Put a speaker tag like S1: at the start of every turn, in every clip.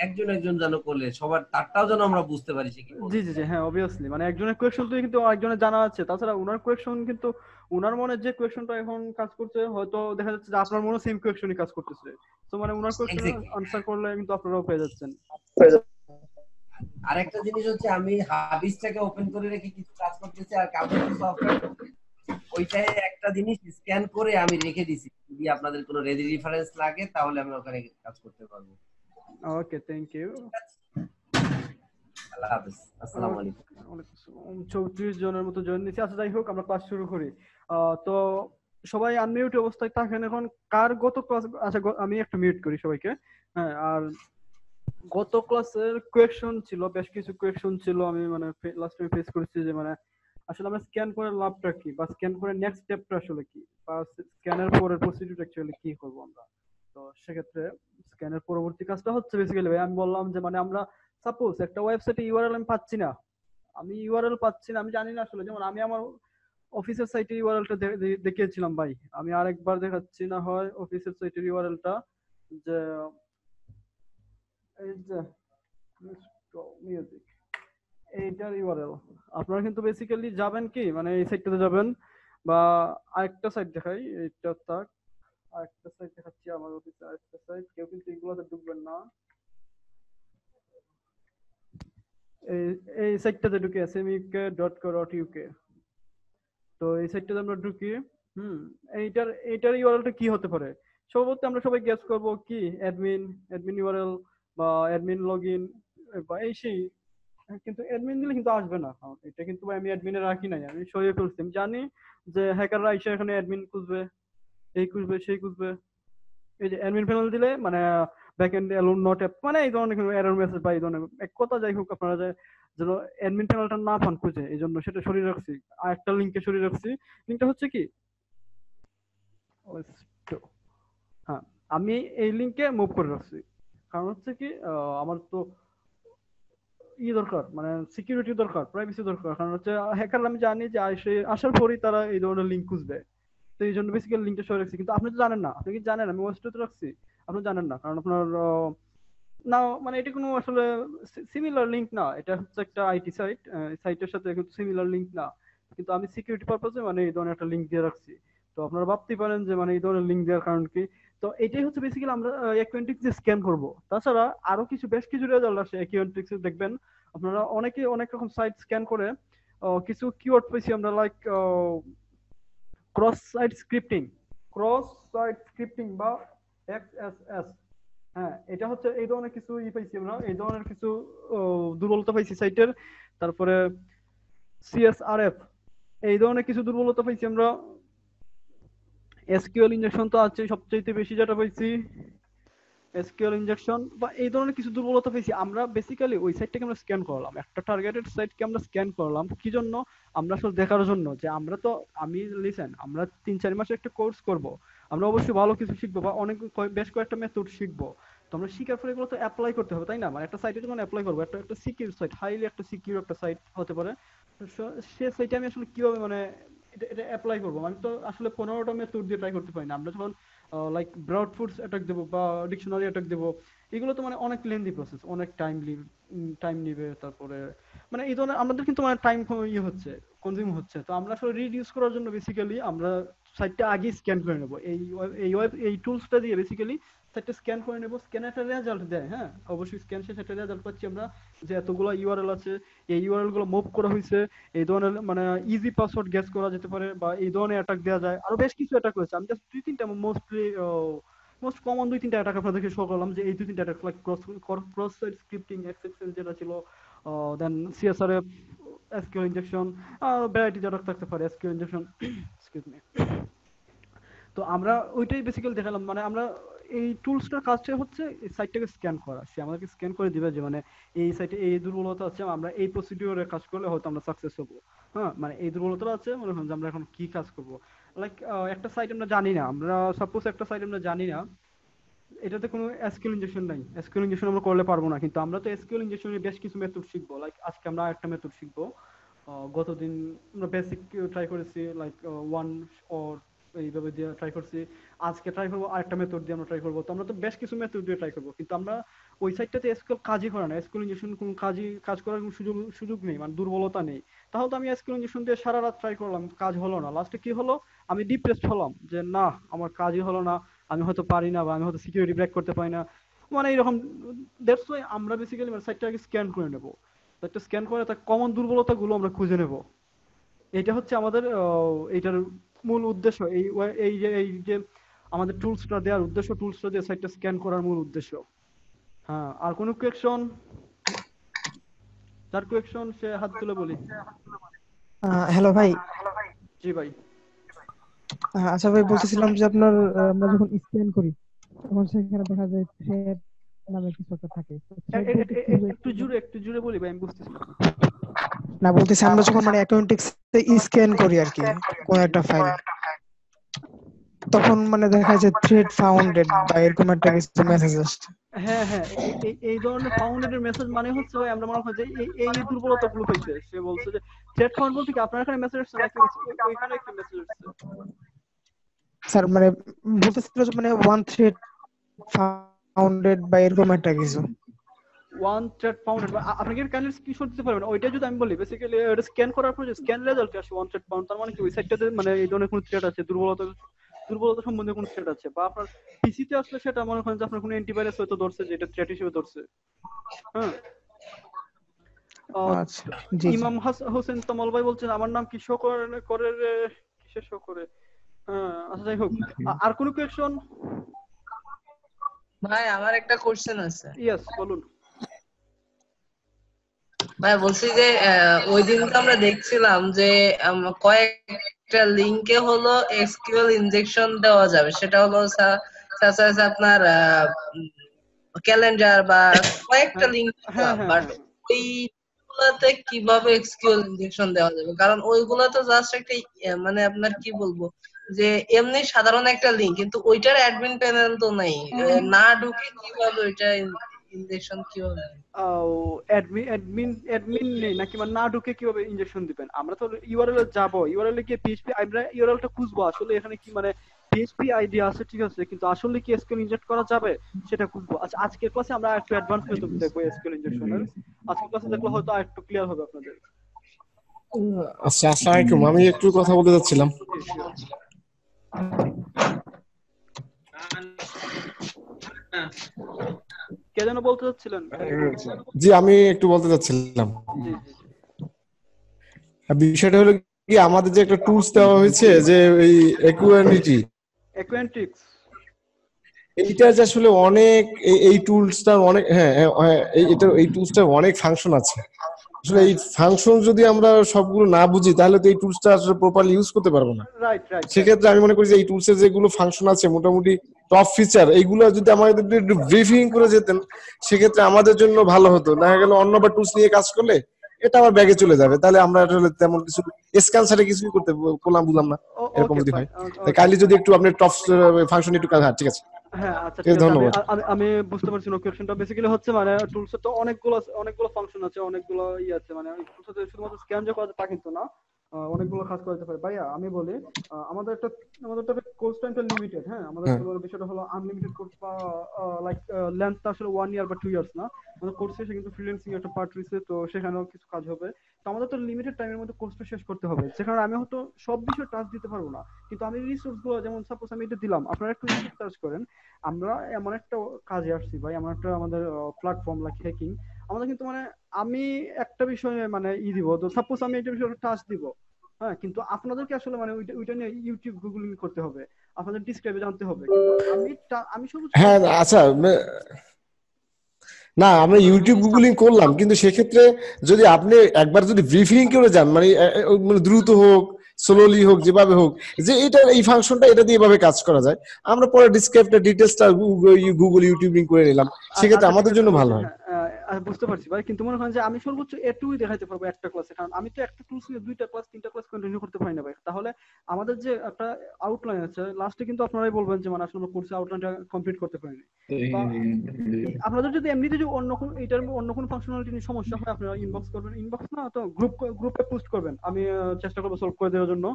S1: একজন একজন যেন করলে সবার তারটাও যেন আমরা বুঝতে পারি সে কি
S2: জি
S1: বলছে,
S2: জি জি,
S1: তাই না?
S2: হ্যাঁ অবভিয়াসলি, মানে একজনের কোয়েশ্চন তো কিন্তু আরেকজনের জানা আছে, তাছাড়া উনার কোয়েশ্চন কিন্তু উনার মনে যে কোয়েশ্চনটা এখন কাজ করছে, হয়তো দেখা যাচ্ছে যে আপনার মনে সেম কোয়েশ্চনই কাজ করতেছে। তো মানে উনার কোয়েশ্চনের
S1: এক্স্যাক্টলি।
S2: আনসার করলে কিন্তু আপনারাও পেয়ে যাচ্ছেন।
S1: আরেকটা জিনিস হচ্ছে আমি হাবিসটাকে ওপেন করে রেখে কিছু কাজ করতেছি আর কাউকে সফটওয়্যার ওইটাই একটা জিনিস স্ক্যান করে আমি রেখে দিছি, যদি আপনাদের কোনো রেফারেন্স লাগে তাহলে আমি ওখানে কাজ করতে পারবো।
S2: ওকে, থ্যাংক ইউ।
S1: ঠিক আছে, আল্লাহ হাফেজ, আসসালামু আলাইকুম।
S2: 34 জনের মতো জয়েন দিয়েছি। আচ্ছা যাই হোক, আমরা ক্লাস শুরু করি। তো সবাই আনমিউট অবস্থায় থাকেন এখন। কার গত ক্লাস, আচ্ছা আমি একটু মিউট করি সবাইকে। হ্যাঁ, আর গত ক্লাসের কোয়েকশন ছিল, বেশ কিছু কোয়েকশন ছিল, আমি মানে লাস্ট টাইম ফেস করেছি যে মানে আসলে আমরা স্ক্যান করে লাভটা কি, বা স্ক্যান করে নেক্সট স্টেপটা আসলে কি, বা স্ক্যানের পরের প্রসিডিউর অ্যাকচুয়ালি কি করব আমরা। তো সেক্ষেত্রে স্ক্যানের পরবর্তী কাজটা হচ্ছে বেসিক্যালি ভাই, আমি বললাম যে মানে আমরা সাপোজ একটা ওয়েবসাইটে ইউআরএল আমি পাচ্ছি না, আমি জানি না আসলে। যেমন আমি আমার অফিসের সাইটে ইউআরএলটা দেখিয়েছিলাম ভাই, আমি আরেকবার দেখাচ্ছি না হয় অফিসের সাইটের ইউআরএলটা, যে এই যে মিউজিক, এইটার ইউআরএল। আপনারা কিন্তু বেসিক্যালি যাবেন কি, মানে এই সাইটটাতে যাবেন, বা আরেকটা সাইট দেখাই, এইটা থাক, আরেকটা সাইট দেখাচ্ছি, আমার অফিসে আরেকটা সাইট, কেউ কিন্তু এগুলোতে ঢুকবেন না। এই এই সাইটটাতে ঢুকে smuk.co.uk। তো এই সাইটটাতে আমরা ঢুকি। হুম, এইটার ইউআরএলটা কি হতে পারে? সম্ভবত আমরা সবাই গেস করব কি, অ্যাডমিন, অ্যাডমিন ইউআরএল, বা অ্যাডমিন লগইন, বা এই সেই। কিন্তু অ্যাডমিন দিলে কিন্তু আসবে না, কারণ এটা কিন্তু আমি অ্যাডমিনে রাখি নাই, আমি সরিয়ে ফেলছি। আমি জানি যে হ্যাকাররা এসে এখানে অ্যাডমিন খুঁজবে, এই খুঁজবে সেই খুঁজবে। এই যে অ্যাডমিন প্যানেল দিলে মানে ব্যাকএন্ড অ্যালোন নট অ্যাপ, মানে এই ধরনের এরর মেসেজ বা এই ধরনের এক কথা, যাই হোক আপনারা যেন অ্যাডমিন প্যানেলটা না পান খুঁজে, এই জন্য সেটা সরিয়ে রাখছি। আর একটা লিঙ্কে সরিয়ে রাখছি। লিঙ্কটা হচ্ছে কি, হ্যাঁ, আমি এই লিঙ্কে মুভ করে রাখছি। কারণ হচ্ছে কি, আমার তো দরকার, মানে সিকিউরিটি দরকার, প্রাইভেসি দরকার। কারণ হচ্ছে হ্যাকার, আমি জানি যে আসার পরেই তারা এই ধরনের লিঙ্ক খুঁজবে। তো এই জন্য বেসিক্যালি লিঙ্কটা সরে রাখছি। কিন্তু আপনি তো জানেন না, আপনি কি জানেন আমি ওয়েস্টে রাখছি? আপনি জানেন না, কারণ আপনার না, মানে এটা কোনো আসলে সিমিলার লিঙ্ক না, এটা হচ্ছে একটা আইটি সাইট, সাইটের সাথে কিন্তু সিমিলার লিঙ্ক না। কিন্তু আমি সিকিউরিটি পারপজে মানে এই ধরনের একটা লিঙ্ক দিয়ে রাখছি। তো আপনারা ভাবতে পারেন যে মানে এই ধরনের লিঙ্ক দেওয়ার কারণ কি। তো এটাই হচ্ছে বেসিক্যালি আমরা অ্যাকুয়েন্টিক্স যে স্ক্যান করব। তাছাড়া আরো কিছু, বেশ কিছু রেজাল্ট আসে অ্যাকুয়েন্টিক্স দেখবেন। আপনারা অনেকে অনেক রকম সাইট স্ক্যান করে কিছু কিওয়ার্ড পাইছি আমরা, লাইক ক্রস সাইট স্ক্রিপ্টিং, বা এক্সএসএস। হ্যাঁ, এটা হচ্ছে এই ধরনের কিছু পাইছি আমরা, এই ধরনের কিছু দুর্বলতা পাইছি সাইটের। তারপরে সিএসআরএফ, এই ধরনের কিছু দুর্বলতা পাইছি আমরা। এসকিউএল ইনজেকশন তো আছে সবচেয়ে বেশি, যেটা পাইছি এসকিউএল ইনজেকশন, বা এই ধরনের কিছু দুর্বলতা পেয়েছি আমরা। বেসিক্যালি ওই সাইটটাকে আমরা স্ক্যান করলাম, একটা টার্গেটেড সাইটকে আমরা স্ক্যান করলাম কি জন্য? আমরা আসলে দেখার জন্য যে আমরা তো, আমি লিসেন, আমরা 3-4 মাসে একটা কোর্স করব, আমরা অবশ্যই ভালো কিছু শিখবো, বা অনেক বেশ কয়েকটা মেথড শিখবো। তো আমরা শিখার পরে এগুলো তো অ্যাপ্লাই করতে হবে, তাই না? মানে একটা সাইটে যখন অ্যাপ্লাই করবো, একটা একটা সিকিউর সাইট, হাইলি একটা সিকিউর একটা সাইট হতে পারে। তো সে সাইটে আমি আসলে কিভাবে মানে এটা অ্যাপ্লাই করবো? আমি তো আসলে 15টা মেথড দিয়ে ট্রাই করতে পারি না। আমরা যখন লাইক ব্রাউড ফুডস অ্যাটাক দেবো বা ডিকশনারি অ্যাটাক দেবো, এগুলো তো মানে অনেক লেন্দি প্রসেস, অনেক টাইম নিবে। তারপরে মানে এই ধরনের আমাদের কিন্তু মানে টাইম ইয়ে হচ্ছে, কনজিউম হচ্ছে। তো আমরা আসলে রিডিউস করার জন্য বেসিক্যালি আমরা সাইটটা আগে স্ক্যান করে নেবো। এই টুলসটা দিয়ে বেসিক্যালি সাইটটা স্ক্যান করে নেবো। স্ক্যানে একটা রেজাল্ট দেয়, হ্যাঁ অবশ্যই স্ক্যান শেষে একটা রেজাল্ট পাচ্ছি আমরা, যে এতগুলো ইউআরএল আছে, এই ইউআরএল গুলো মুভ করা হয়েছে, এই ধরনের মানে ইজি পাসওয়ার্ড গেস করা যেতে পারে, বা এই ধরনের অ্যাটাক দেওয়া যায়। আরো বেশ কিছু অ্যাটাক হয়েছে, আমি জাস্ট 2-3টা মোস্ট কমন 2-3টা অ্যাটাক আপনাদেরকে শো করলাম, যে এই 2-3টা attack, like cross site scripting, এক্সএক্সএল যেটা ছিল, দেন CSRF, SQL injection, variety attack থাকতে পারে, এসকিউএল ইনজেকশন, এক্সকিউজ মি। তো আমরা ওইটাই বেসিক্যালি দেখালাম, মানে আমরা এই টুলসটার কাজটা হচ্ছে এই সাইটটাকে স্ক্যান করা। সে আমাদেরকে স্ক্যান করে দিবে যে মানে এই সাইটে এই দুর্বলতা আছে, আমরা এই প্রসিডিওরে কাজ করলে হয়তো আমরা সাকসেস হবো। হ্যাঁ, মানে এই দুর্বলতা আছে, মনে হয় যে আমরা এখন কি কাজ করব। লাইক একটা সাইট আমরা জানি না, আমরা সাপোজ একটা সাইট আমরা জানি না, এটাতে কোনো এসকিউএল ইনজেকশন নাই, এসকিউএল ইনজেকশন আমরা করলে পারবো না। কিন্তু আমরা তো এসকিউএল ইনজেকশনের বেশ কিছু মেথড শিখবো, লাইক আজকে আমরা একটা মেথড শিখবো। গতদিন আমরা বেসিক ট্রাই করেছি, লাইক ওয়ান অর এইভাবে দিয়ে ট্রাই করছি, আজকে ট্রাই করবো আরেকটা মেথড দিয়ে আমরা ট্রাই করবো। তো আমরা তো বেশ কিছু মেথড দিয়ে ট্রাই করবো, কিন্তু আমরা ওই সাইডটাতে এসকিউএল কাজই করে না, এসকিউএল ইনজেকশন কোনো কাজ করার কোনো সুযোগ সুযোগ নেই, মানে দুর্বলতা নেই। তাহলে তো আমি এসকিউএল ইনজেকশন দিয়ে সারা রাত ট্রাই করলাম, কাজ হলো না, লাস্টে কি হলো, আমি ডিপ্রেসড হলাম যে না আমার কাজই হলো না, আমি হয়তো পারি না, বা আমি হয়তো সিকিউরিটি ব্রেক করতে পারি না, মানে এরকম। দ্যাটস ওয়াই আমরা বেসিক্যালি মানে সাইটটাকে স্ক্যান করে নেবো, সাইটটা স্ক্যান করে তার কমন দুর্বলতাগুলো আমরা খুঁজে নেব। এটা হচ্ছে আমাদের এইটার মূল উদ্দেশ্য। এই যে আমাদের টুলসটা দেওয়ার উদ্দেশ্য, টুলসটা দিয়ে সাইটটা স্ক্যান করার মূল উদ্দেশ্য। হ্যাঁ, আর কোনো কোয়েকশন? তার কোয়েকশন সে হাত তুলে বলি।
S3: হ্যালো ভাই।
S2: জি ভাই।
S3: আচ্ছা ভাই, বলতেছিলাম যে আপনার আমরা যখন স্ক্যান করি তখন সেখানে দেখা যায় থ্রেড নামে কিছু একটা থাকে। থ্রেড বলতে কি বোঝায়?
S2: একটু জুড়ে বলি ভাই, আমি বুঝতেছি না।
S3: না, বলতেছি আমরা যখন মানে অ্যাকাউন্টিক্স স্ক্যান করি আর কি কোন একটা ফাইল, তখন মানে দেখা যায় থ্রেড ফাউন্ডেড বা এরকম একটা কিছু মেসেজ আসছে।
S2: হ্যাঁ হ্যাঁ, এই ধরনের ফাউন্ডেড মেসেজ মানে হচ্ছে ভাই আমরা মনে হয় যে এই দুর্বলতাগুলো পাইছে। সে বলছে যে থ্রেড ফাউন্ড বলতে কি আপনার এখানে মেসেজ আসছে নাকি ওইখানে একটা মেসেজ আসছে?
S3: স্যার মানে বলতেছিল যে মানে ওয়ান থ্রেড ফাউন্ডেড বা এরকম একটা কিছু।
S2: ওয়ান থ্রেড ফাউন্ডেড, আপনি কি কাইন্ডলি স্ক্রিনশট দিতে পারবেন? ওইটা যদি আমি বলি বেসিক্যালি এটা স্ক্যান করার পর যে স্ক্যান রেজাল্ট আসে ওয়ান থ্রেড ফাউন্ড, তার মানে কি ওই সাইটটাতে মানে এই ধরনের কোনো থ্রেড আছে, দুর্বলতা সম্বন্ধে কোনো থ্রেড আছে, বা আপনার পিসিতে আসলে সেটা মনে করেন যে আপনার কোনো অ্যান্টিভাইরাস হয়তো ধরছে যে এটা থ্রেড হিসেবে ধরছে। হ্যাঁ।
S3: আচ্ছা, জি জি।
S2: ইমাম হোসেন তমাল ভাই বলছেন আমার নাম কি শো করে কিসের শো করে? হ্যাঁ, আচ্ছা যাই হোক, আর কোনো কোয়েশ্চন?
S4: ভাই আমার একটা কোশ্চেন আছে।
S2: ইয়েস বলুন
S4: ভাই বলছি যে ওই দিন তো আমরা দেখছিলাম যে কয়েকটা লিংকে হলো এসকিউএল ইনজেকশন দেওয়া যাবে, সেটা হলো আপনার ক্যালেন্ডার বা কয়েকটা লিংক, বাট ওইগুলাতে কিভাবে এসকিউএল ইনজেকশন দেওয়া যাবে? কারণ ওইগুলা তো জাস্ট একটা মানে আপনার কি বলবো যে এমনি সাধারণ একটা লিংক, কিন্তু ওইটার অ্যাডমিন প্যানেল তো নাই, না ঢুকে কিভাবে ওইটা ইনজেকশন কিভাবে?
S2: অ্যাডমিন নেই নাকি, মানে না ঢুকে কিভাবে ইনজেকশন দিবেন? আমরা তো ইউআরএল এ যাব, ইউআরএল এ গিয়ে পিএইচপি আমরা ইউআরএল টা খুঁজবো আসলে এখানে কি মানে পিএইচপি আইডি আছে, ঠিক আছে, কিন্তু আসলে কি এসকিউএল ইনজেক্ট করা যাবে সেটা খুঁজবো। আচ্ছা, আজকের ক্লাসে আমরা একটু অ্যাডভান্স মেথড দেখবো এসকিউএল ইনজেকশনের। আজকের ক্লাসে দেখলে হয়তো আরেকটু ক্লিয়ার হবে আপনাদের।
S5: আচ্ছা, আসসালামু আলাইকুম। আমি একটু কথা বলতে চাচ্ছিলাম।
S2: কে যেন বলতে চাচ্ছিলেন?
S5: জি, আমি একটু বলতে চাচ্ছিলাম। বিষয়টা হলো কি, আমাদের যে একটা টুলস দেওয়া হয়েছে যে এই
S2: অ্যাকুয়েন্টিক্স,
S5: এইটা যে আসলে অনেক এই টুলসটা অনেক এই টুলসটা অনেক ফাংশন আছে। আসলে এই ফাংশন যদি আমরা সবগুলো না বুঝি তাহলে তো এই টুলসটা আসলে প্রপারলি ইউজ করতে পারবো না। সেক্ষেত্রে আমি মনে করি যে এই টুলসের যেগুলো ফাংশন আছে মোটামুটি টপ ফিচার, এইগুলো যদি আমাদের একটু ব্রিফিং করে যেতেন সেক্ষেত্রে আমাদের জন্য ভালো হতো। দেখা গেল অন্য বা টুলস নিয়ে কাজ করলে এটা আমার ব্যাগে চলে যাবে, তাহলে আমরা আসলে তেমন কিছু স্ক্যানসারে কিছুই করতে বুঝলাম না। এরকম যদি হয় তাহলে কাইন্ডলি যদি একটু আপনি টপ ফাংশন একটু কাজ। ঠিক আছে,
S2: হ্যাঁ আচ্ছা ঠিক আছে, আমি বুঝতে পারছি না কোয়েশ্চনটা। বেসিক্যালি হচ্ছে মানে টুলসে তো অনেকগুলো ফাংশন আছে, অনেকগুলো আছে, মানে টুলসে শুধুমাত্র স্ক্যান যে করা তা কিন্তু না, অনেকগুলো কাজ করতে পারে। ভাইয়া আমি বলি, আমাদের কোর্স টাইমটা লিমিটেড। হ্যাঁ, আমাদের বিষয়টা হলো আনলিমিটেড কোর্স বা লাইক লেন্থটা আসলে 1 ইয়ার বা 2 ইয়ার্স না। আমাদের কোর্স শেষে কিন্তু ফ্রিল্যান্সিং একটা পার্ট রয়েছে, তো সেখানেও কিছু কাজ হবে। তো আমাদের তো লিমিটেড টাইমের মধ্যে কোর্সটা শেষ করতে হবে, সেখানে আমি হয়তো সব বিষয়ে টাচ দিতে পারবো না, কিন্তু আমি রিসোর্স গুলো, যেমন সাপোজ আমি এটা দিলাম, আপনারা একটু সার্চ করেন। আমরা এমন একটা কাজে আসছি ভাই, এমন একটা আমাদের প্ল্যাটফর্ম লাইক হ্যাকিং, আমাদের কিন্তু মানে আমি একটা বিষয়ে মানে দিব, তো সাপোজ আমি একটা বিষয়ে টাচ দিব, হ্যাঁ, কিন্তু আপনাদেরকে আসলে মানে ওইটা নিয়ে ইউটিউব গুগলিং করতে হবে, আপনাদের ডিসক্রাইবে জানতে হবে, কিন্তু আমি সর্বোচ্চ
S5: হ্যাঁ আচ্ছা না, আমরা ইউটিউব গুগলিং করলাম, কিন্তু সেক্ষেত্রে যদি আপনি একবার যদি ব্রিফিং করে যান, মানে দ্রুত হোক স্লোলি হোক যেভাবে হোক, যে এটা এই ফাংশনটা এটা দিয়ে এভাবে কাজ করা যায়, আমরা পরে ডিসক্রাইবটা ডিটেইলসটা গুগল ইউটিউবিং করে নিলাম, সেক্ষেত্রে আমাদের জন্য ভালো হয়।
S2: বুঝতে পারছি ভাই, কিন্তু মনে করেন যে আমি সর্বোচ্চ এটুকুই দেখাইতে পারবো একটা ক্লাসে, কারণ আমি তো একটা টুলস নিয়ে 2টা ক্লাস 3টা ক্লাস কন্টিনিউ করতে পারি না ভাই। তাহলে আমাদের যে একটা আউটলাইন আছে, লাস্টে কিন্তু আপনারাই বলবেন যে মানে আসলে কোর্সে আউটলাইনটা কমপ্লিট করতে পারিনি। আপনাদের যদি এমনিতে যদি অন্য কোনো ফাংশনালিটি নিয়ে সমস্যা হয়, আপনারা ইনবক্স করবেন, ইনবক্স না তো গ্রুপে পোস্ট করবেন, আমি চেষ্টা করবো সলভ করে দেওয়ার জন্য।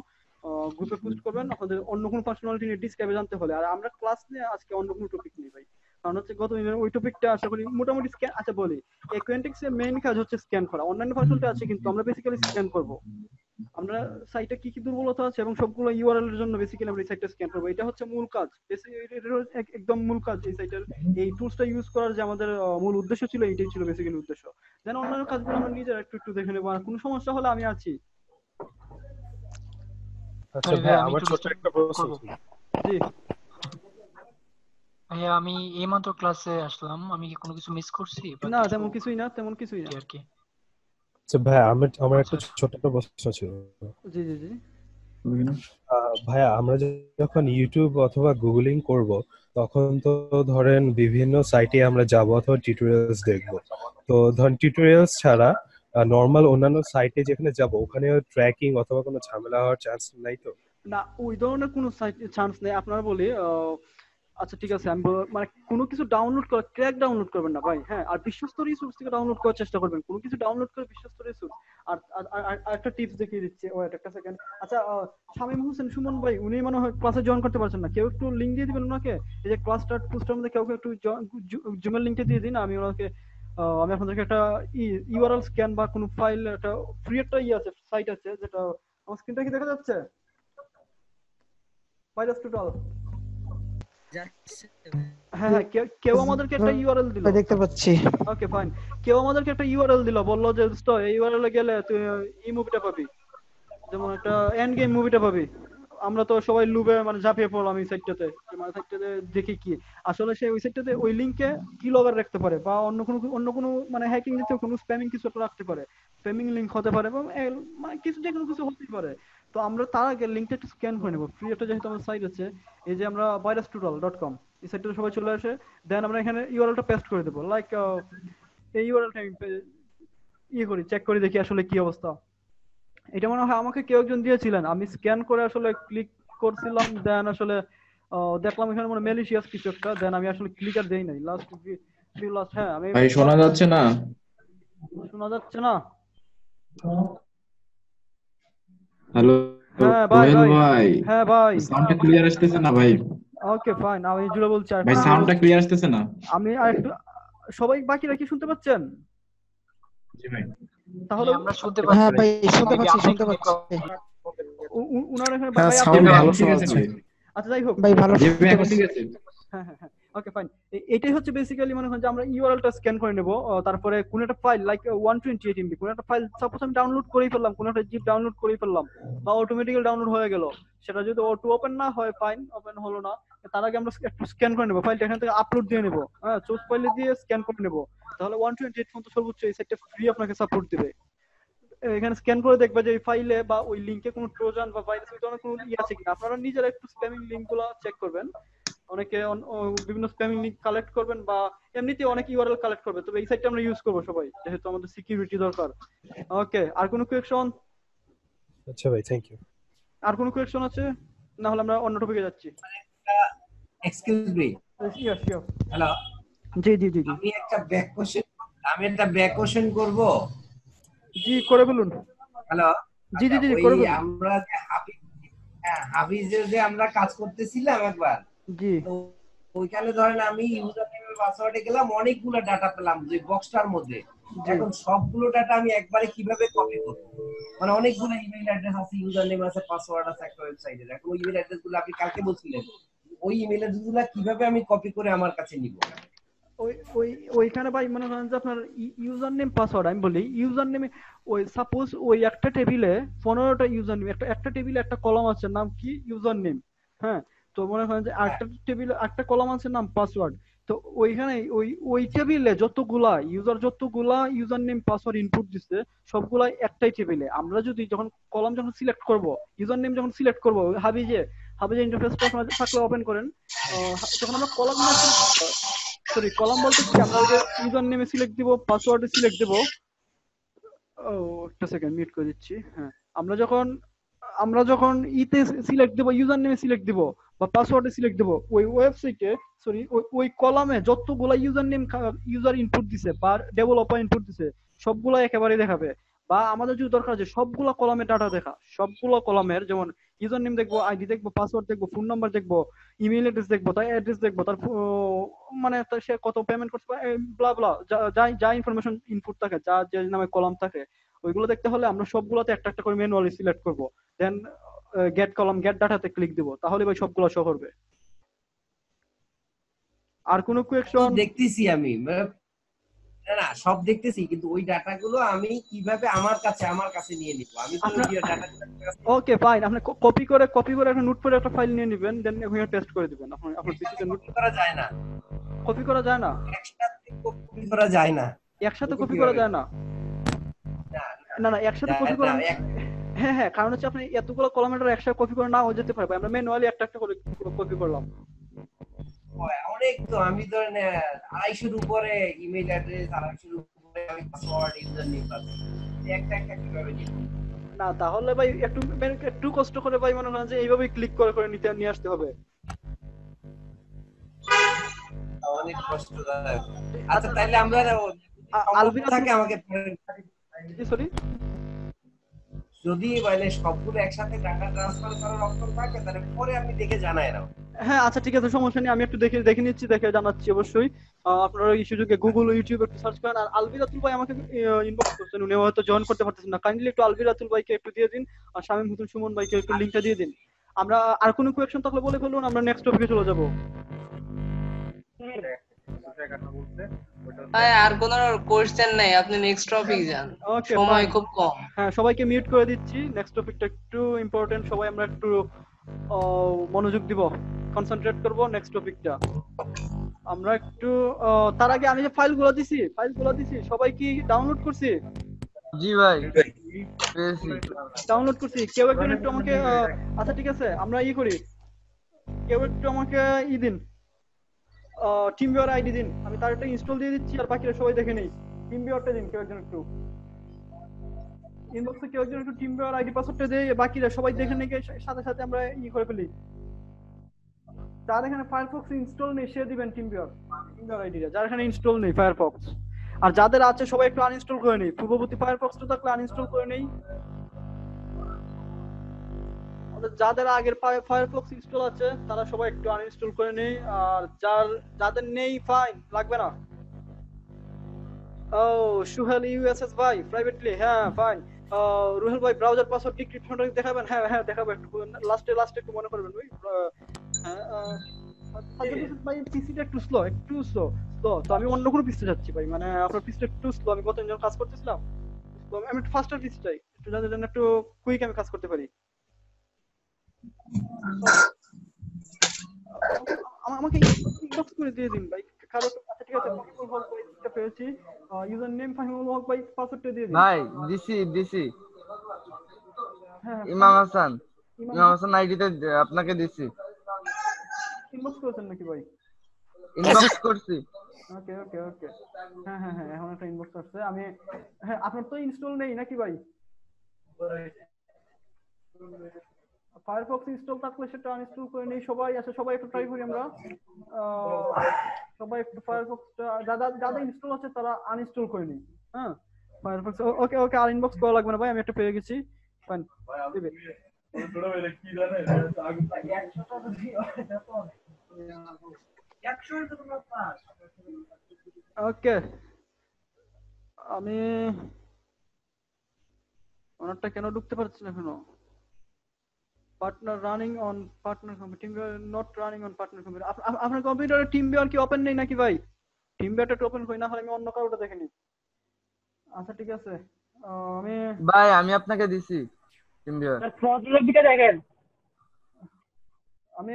S2: গ্রুপে পোস্ট করবেন আপনাদের অন্য কোনো ফাংশনালিটি নিয়ে ডিসক্রাইবে জানতে হলে। আর আমরা ক্লাস নিয়ে আজকে অন্য কোনো টপিক নেই ভাই, কারণ হচ্ছে গত দিনের ওই টপিকটা আশা করি মোটামুটি স্ক্যান। আচ্ছা বলি, অ্যাকুয়েন্টিক্স এর মেইন কাজ হচ্ছে স্ক্যান করা, অন্যান্য ফাংশনটা আছে কিন্তু আমরা বেসিক্যালি স্ক্যান করব। আমরা সাইটে কি কি দুর্বলতা আছে এবং সবগুলো ইউআরএল এর জন্য বেসিক্যালি আমরা এই সাইটটা স্ক্যান করব, এটা হচ্ছে মূল কাজ, একদম মূল কাজ এই সাইটের। এই টুলসটা ইউজ করার যে আমাদের মূল উদ্দেশ্য ছিল, এইটাই ছিল বেসিক্যালি উদ্দেশ্য। যেন অন্যান্য কাজগুলো আমরা নিজেরা একটু একটু দেখে নেবো, আর কোনো সমস্যা হলে আমি আছি।
S6: আচ্ছা ভাই, আমার ছোট একটা প্রশ্ন ছিল।
S2: জি
S6: ভাইয়া, আমি এইমাত্র ক্লাসে আসলাম, আমি কি কোনো কিছু মিস করছি?
S2: না, তেমন কিছুই না, তেমন কিছুই না
S6: আর কি।
S7: আচ্ছা ভাই, আমার একটা ছোট একটা প্রশ্ন ছিল।
S2: জি জি জি
S7: ভাইয়া, আমরা যখন ইউটিউব অথবা গুগলিং করব, তখন তো ধরেন বিভিন্ন সাইটে আমরা যাব অথবা টিউটোরিয়ালস দেখব। তো ধরেন টিউটোরিয়ালস ছাড়া নর্মাল অন্যান্য সাইটে যেখানে যাব, ওখানে ট্র্যাকিং অথবা কোনো ঝামেলা হওয়ার চান্স নাই তো?
S2: না, ওই ধরনের কোনো চান্স নেই। আপনারা বলি আচ্ছা ঠিক আছে, আমি মানে কোনো কিছু ডাউনলোড করা, ক্র্যাক ডাউনলোড করবেন না ভাই, হ্যাঁ। আর বিশ্বস্ত রিসোর্স থেকে ডাউনলোড করার চেষ্টা করবেন, কোনো কিছু ডাউনলোড করে বিশ্বস্ত রিসোর্স। আর একটা টিপস দেখিয়ে দিচ্ছি, ওয়েট একটা সেকেন্ড। আচ্ছা, শামীম হোসেন সুমন ভাই, উনি মনে হয় ক্লাসে জয়েন করতে পারছেন না, কেউ একটু লিংক দিয়ে দিবেন ওনাকে। এই যে ক্লাস স্টার্ট পোস্টের মধ্যে কেউ একটু জুমের লিংকটা দিয়ে দিন, আমি ওনাকে আমি আপনাদেরকে একটা ইউআরএল স্ক্যান বা কোনো ফাইল, একটা ফ্রি একটা আছে সাইট আছে, যেটা আমার স্ক্রিনটা কি দেখা যাচ্ছে? Virus total. হ্যাঁ, কেউ আমাদেরকে একটা ইউআরএল দিল,
S3: দেখতে পাচ্ছি।
S2: Okay fine. কেউ আমাদেরকে একটা ইউআরএল দিল, বললো যে দোস্ত এই ইউআরএল এ গেলে তুই এই মুভিটা পাবি, যেমন একটা এন্ড গেম মুভিটা পাবি। আমরা তো সবাই লুবে মানে ঝাঁপিয়ে পড়লাম এই সাইটটাতে, মানে সাইটটাতে দেখি কি আসলে সে ওই সাইটটাতে ওই লিংকে কি লগার রাখতে পারে, বা অন্য কোনো মানে হ্যাকিং জাতীয় কোনো স্প্যামিং কিছু একটা রাখতে পারে, স্প্যামিং লিংক হতে পারে, এবং মানে কিছু যে কোনো কিছু হতেই পারে। তো আমরা তার আগে লিংকটা একটু স্ক্যান করে নেব। ফ্রি একটা যেহেতু আমার সাইট আছে, এই যে আমরা virustotal.com, এই সাইটটাতে সবাই চলে আসে, দেন আমরা এখানে ইউআরএলটা পেস্ট করে দেবো। লাইক এই ইউআরএলটা আমি করি, চেক করে দেখি আসলে কি অবস্থা। এটা মনে হয় আমাকে কেউ একজন দিয়েছিলেন, আমি স্ক্যান করে আসলে ক্লিক করছিলাম, দেন আসলে দেখলাম এখানে মনে ম্যালিশিয়াস কিছু একটা, দেন আমি আসলে ক্লিক আর দেই নাই। লাস্ট হ্যাঁ, আমি
S8: ভাই শোনা যাচ্ছে না?
S2: শোনা যাচ্ছে না?
S8: হ্যালো
S2: হ্যাঁ ভাই,
S8: ভাই।
S2: হ্যাঁ ভাই,
S8: সাউন্ডটা ক্লিয়ার আসতেছে না ভাই?
S2: ওকে ফাইন, আমি জুড়ে বলছি।
S8: ভাই সাউন্ডটা ক্লিয়ার আসতেছে না?
S2: আমি আরেকটু, সবাই বাকিরা কি শুনতে পাচ্ছেন?
S8: জি ভাই।
S2: তাহলে
S6: আমরা শুনতে
S3: হ্যাঁ
S6: পাচ্ছি।
S3: ভাই, শুনতে পাচ্ছি।
S2: উনার এখানে
S5: হ্যাঁ,
S2: ভাই
S5: সাউন্ড
S2: আপনি,
S5: ভালো শোনা যাচ্ছে।
S2: আচ্ছা যাই হোক,
S3: ভাই ভালো
S8: জি ভাই,
S3: শুনতে
S8: এখন
S3: পাচ্ছি।
S8: ঠিক আছে।
S2: হ্যাঁ হ্যাঁ হ্যাঁ, ওকে ফাইন। এটাই হচ্ছে বেসিক্যালি মনে হয় যে আমরা ইউআরএলটা স্ক্যান করে নেব, তারপরে কোন একটা ফাইল লাইক 128 MB কোন একটা ফাইল সাপোজ আমি ডাউনলোড করেই ফেললাম, কোন একটা জিপ ডাউনলোড করেই ফেললাম, বা অটোমেটিক্যালি ডাউনলোড হয়ে গেল, সেটা যদি অটো ওপেন না হয়, ফাইন, ওপেন হলো না, তার আগে আমরা একটু স্ক্যান করে নেব, ফাইলটা এখান থেকে আপলোড দিয়ে নেব, হ্যাঁ, সোর্স ফাইলে দিয়ে স্ক্যান করে নেব। তাহলে 128 পর্যন্ত সর্বোচ্চ এই সাইটটা ফ্রি আপনাকে সাপোর্ট দিবে। এখানে স্ক্যান করে দেখবে যে ওই ফাইলে বা ওই লিংকে কোনো ট্রোজান বা ভাইরাস ওই ধরনের কোনো আছে কিনা। আপনারা নিজেরা একটু স্প্যামিং লিংকগুলো চেক করবেন। অনেকে বিভিন্ন স্প্যামিং লিংক কালেক্ট করবেন, বা এমনিতে অনেক ইউআরএল কালেক্ট করবে, তবে এই সাইটটা আমরা ইউজ করব সবাই, যেহেতু আমাদের সিকিউরিটি দরকার। ওকে, আর কোনো কোয়েকশন?
S7: আচ্ছা ভাই, থ্যাংক ইউ।
S2: আর কোনো কোয়েকশন আছে? না হলে আমরা অন্য টপিকে যাচ্ছি।
S1: Excuse me,
S2: yes yes,
S1: hello,
S2: জি জি জি জি
S1: আমি একটা ব্যাক কোশ্চেন করব।
S2: জি করে বলুন।
S1: হ্যালো,
S2: জি জি জি করে বলুন।
S1: আমরা যে হাফিজের যে আমরা কাজ করতেছিলাম একবার,
S2: জি,
S1: তো ওইখানে ধরেন আমি ইউজার নেম এর পাসওয়ার্ডে গেলাম, অনেকগুলো ডাটা পেলাম যে বক্সটার মধ্যে। এখন সবগুলো ডাটা আমি একবারে কিভাবে কপি করব? মানে অনেকগুলো ইমেল অ্যাড্রেস আছে, ইউজার নেম আছে, পাসওয়ার্ড আছে একটা ওয়েবসাইটের। এখন ওই ইমেল অ্যাড্রেস গুলো আপনি কালকে বলছিলেন, ওই ইমেল অ্যাড্রেস গুলো কিভাবে আমি কপি করে আমার কাছে নিব?
S2: ওইখানে ভাই মনে করেন যে আপনার ইউজার নেম পাসওয়ার্ড, আমি বলি ইউজার নেমে ওই সাপোজ ওই একটা টেবিলে 15টা ইউজার নেম, একটা টেবিলে একটা কলাম আছে নাম কি ইউজার নেম, হ্যাঁ। তো মনে করেন যে একটা টেবিলে একটা কলাম আছে নাম পাসওয়ার্ড। তো ওইখানে ওই টেবিলে যতগুলা ইউজার নেম পাসওয়ার্ড ইনপুট দিচ্ছে, সবগুলা একটাই টেবিলে। আমরা যদি যখন কলাম যখন সিলেক্ট করব, ইউজার নেম যখন সিলেক্ট করব, হাবিজে ইন্টারফেসটা আপনারা থাকলে ওপেন করেন, যখন আমরা কলাম কলাম বলতে কি আমরা ইউজার নেমে সিলেক্ট দিব, পাসওয়ার্ডে সিলেক্ট দিব। ও একটা সেকেন্ড মিউট করে দিচ্ছি। হ্যাঁ, আমরা যখন ইতে সিলেক্ট দেব, ইউজার নেমে সিলেক্ট দিব বা পাসওয়ার্ডে সিলেক্ট দেব, ওই ওয়েবসাইটে ওই কলামে যতগুলা ইউজার নেম ইউজার ইনপুট দিছে বা ডেভেলপার ইনপুট দিছে, সবগুলা একেবারে দেখাবে। বা আমাদের যদি দরকার যে সবগুলা কলামের ডাটা দেখা, সবগুলো কলামের, যেমন ইউজার নেম দেখবো, আইডি দেখবো, পাসওয়ার্ড দেখবো, ফোন নাম্বার দেখবো, ইমেল অ্যাড্রেস দেখবো, তার অ্যাড্রেস দেখবো, তার মানে সে কত পেমেন্ট করছে, ব্লা ব্লা, যা যা ইনফরমেশন ইনপুট থাকে, যা যে নামে কলাম থাকে, ওইগুলো দেখতে হলে আমরা সবগুলোতে একটা একটা করে ম্যানুয়ালি সিলেক্ট করবো, দেন গেট কলাম, গেট ডাটাতে ক্লিক দিব, তাহলে ভাই সবগুলো শো করবে। আর কোনো
S1: তো
S2: কোয়েকশন?
S1: দেখতেছি আমি, না না সব দেখতেছি, কিন্তু ওই ডাটাগুলো আমি কিভাবে আমার কাছে নিয়ে নিব? আমি তো
S2: আপনার
S1: ওই ডাটা
S2: ওকে ফাইন, আপনি কপি করে একটা নোট করে একটা ফাইল নিয়ে নেবেন, দেন ওখানে পেস্ট করে দিবেন। আপনার পিসিতে নোট
S1: করা যায় না,
S2: কপি করা যায় না,
S1: একসাথে কপি করা যায় না,
S2: একসাথে কপি করা যায় না,
S1: না
S2: না না একসাথে কপি করা, হ্যাঁ হ্যাঁ, কারণ হচ্ছে আপনি এতগুলো কলামের একসাথে কপি করে নাও যেতে পারবে, আমরা ম্যানুয়ালি একটা একটা করে কপি করলাম।
S1: অনেক তো, আমি ধরেন 250-এর উপরে ইমেল অ্যাড্রেস, 250-এর উপরে আমি পাসওয়ার্ড, ইউজার নেম পাচ্ছি, একটা একটা কিভাবে নিব?
S2: না তাহলে ভাই একটু কষ্ট করে ভাই মনে করেন যে এইভাবেই ক্লিক করে করে নিয়ে আসতে হবে।
S1: অনেক কষ্টদায়ক। আচ্ছা তাহলে আমরা
S2: আলবিনা
S1: থাকে আমাকে,
S2: সরি,
S1: যদি মানে সবগুলো একসাথে ডাটা ট্রান্সফার করার অপশন থাকে তাহলে পরে আমি দেখে জানাই না।
S2: হ্যাঁ আচ্ছা ঠিক আছে, সমস্যা নেই, আমি একটু দেখে নিচ্ছি, দেখে জানাচ্ছি অবশ্যই। আপনারা এই সুযোগে গুগল ও ইউটিউবে একটু সার্চ করেন। আর আলবিরাতুল ভাই আমাকে ইনবক্স করছেন, উনি হয়তো জয়েন করতে পারতেছেন না, কাইন্ডলি একটু আলবিরাতুল ভাইকে একটু দিয়ে দিন, আর শামীম হোসেন সুমন ভাইকে একটু লিংকটা দিয়ে দিন। আমরা আর কোনো কোয়েকশন থাকলে বলে ফেলুন, আমরা নেক্সট টপিকে চলে যাব।
S4: আর কোনো কোশ্চেন নাই, আপনি নেক্সট টপিক যান, সময় খুব কম।
S2: হ্যাঁ সবাইকে মিউট করে দিচ্ছি, নেক্সট টপিকটা একটু ইম্পর্টেন্ট, সবাই আমরা একটু মনোযোগ দিব, কনসেন্ট্রেট করব নেক্সট টপিকটা। আমরা একটু তার আগে আমি যে ফাইলগুলো দিছি সবাই কি ডাউনলোড করছি?
S9: জি ভাই
S2: ডাউনলোড করছি। কেউ একজন একটু আমাকে আচ্ছা ঠিক আছে, আমরা করি, কেউ একটু আমাকে দিন, টিমভিউয়ার আইডি দিন, আমি তার একটা ইনস্টল দিয়ে দিচ্ছি, আর বাকিরা সবাই দেখে নেই। টিমভিউয়ারটা দিন কেউ একজন একটু, ইনবক্সে কেউ একজন একটু টিমভিউয়ার আইডি পাসওয়ার্ডটা দিয়ে বাকিরা সবাই দেখে নেই, সাথে সাথে আমরা করে ফেলি। যার এখানে ফায়ারফক্স ইনস্টল নেই সে দিবেন টিমভিউয়ার আইডিটা, যার এখানে ইনস্টল নেই ফায়ারফক্স। আর যাদের আছে সবাই একটু আনইনস্টল করে নেই, পূর্ববর্তী ফায়ারফক্সটা থাকলে আনইনস্টল করে নেই। যাদের আগের ফায়ারফক্স ইনস্টল আছে তারা সবাই একটু আনইনস্টল করে নেই, আর যাদের নেই ফাইন, লাগবে না। ও সুহেল ইউএসএস ভাই প্রাইভেটলি, হ্যাঁ ফাইন। রুহেল ভাই ব্রাউজার পাসওয়ার্ড ডিক্রিপশনটা দেখাবেন? হ্যাঁ হ্যাঁ দেখাবো, একটু লাস্টে একটু মনে করবেন ভাই। হ্যাঁ ভাই পিসিটা একটু স্লো তো আমি অন্য কোনো পিসিতে যাচ্ছি ভাই, মানে আপনার পিসিটা একটু স্লো, আমি গত দিন কাজ করতেছিলাম, আমি একটু ফাস্টার পিসি চাই, একটু যাতে যেন একটু কুইক আমি কাজ করতে পারি। আমাকে ইনবক্স করে দিয়ে দিন ভাই কারো। আচ্ছা ঠিক আছে, ফাহিমুল হক ভাই এটা পেয়েছি, ইউজার নেম ফাহিমুল হক ভাই, পাসওয়ার্ডটা দিয়ে দিন
S9: ভাই। দিছি ইমাম হাসান আইডিতে আপনাকে দিছি।
S2: ইনবক্স করেছেন নাকি ভাই?
S9: ইনবক্স করছি।
S2: ওকে হ্যাঁ এখন একটা ইনবক্স আসছে। আমি হ্যাঁ, আপনার তো ইনস্টল নেই নাকি ভাই? ফায়ারফক্স ইনস্টল থাকলে সেটা আনইনস্টল করে নেই সবাই। আচ্ছা সবাই একটু ট্রাই করি আমরা, সবাই একটু ফায়ারফক্সটা যাদের ইনস্টল আছে তারা আনইনস্টল করে নেই। হ্যাঁ ফায়ারফক্স ওকে, আর ইনবক্স করা লাগবে না ভাই, আমি একটা পেয়ে গেছি। ফাইন দিবে। ওকে আমি ওনারটা কেন ঢুকতে পারছি না এখনো? Partner running on partner computer, not running on partner computer. আপনার কম্পিউটারে টিমভিউয়ার কি ওপেন নেই নাকি ভাই? টিমভিউয়ারটা একটু ওপেন করি, না হলে আমি অন্য কারোটা দেখে নিই। আচ্ছা ঠিক আছে,
S9: আমি আপনাকে দিছি টিমভিউয়ার।
S2: দিকে দেখেন। আমি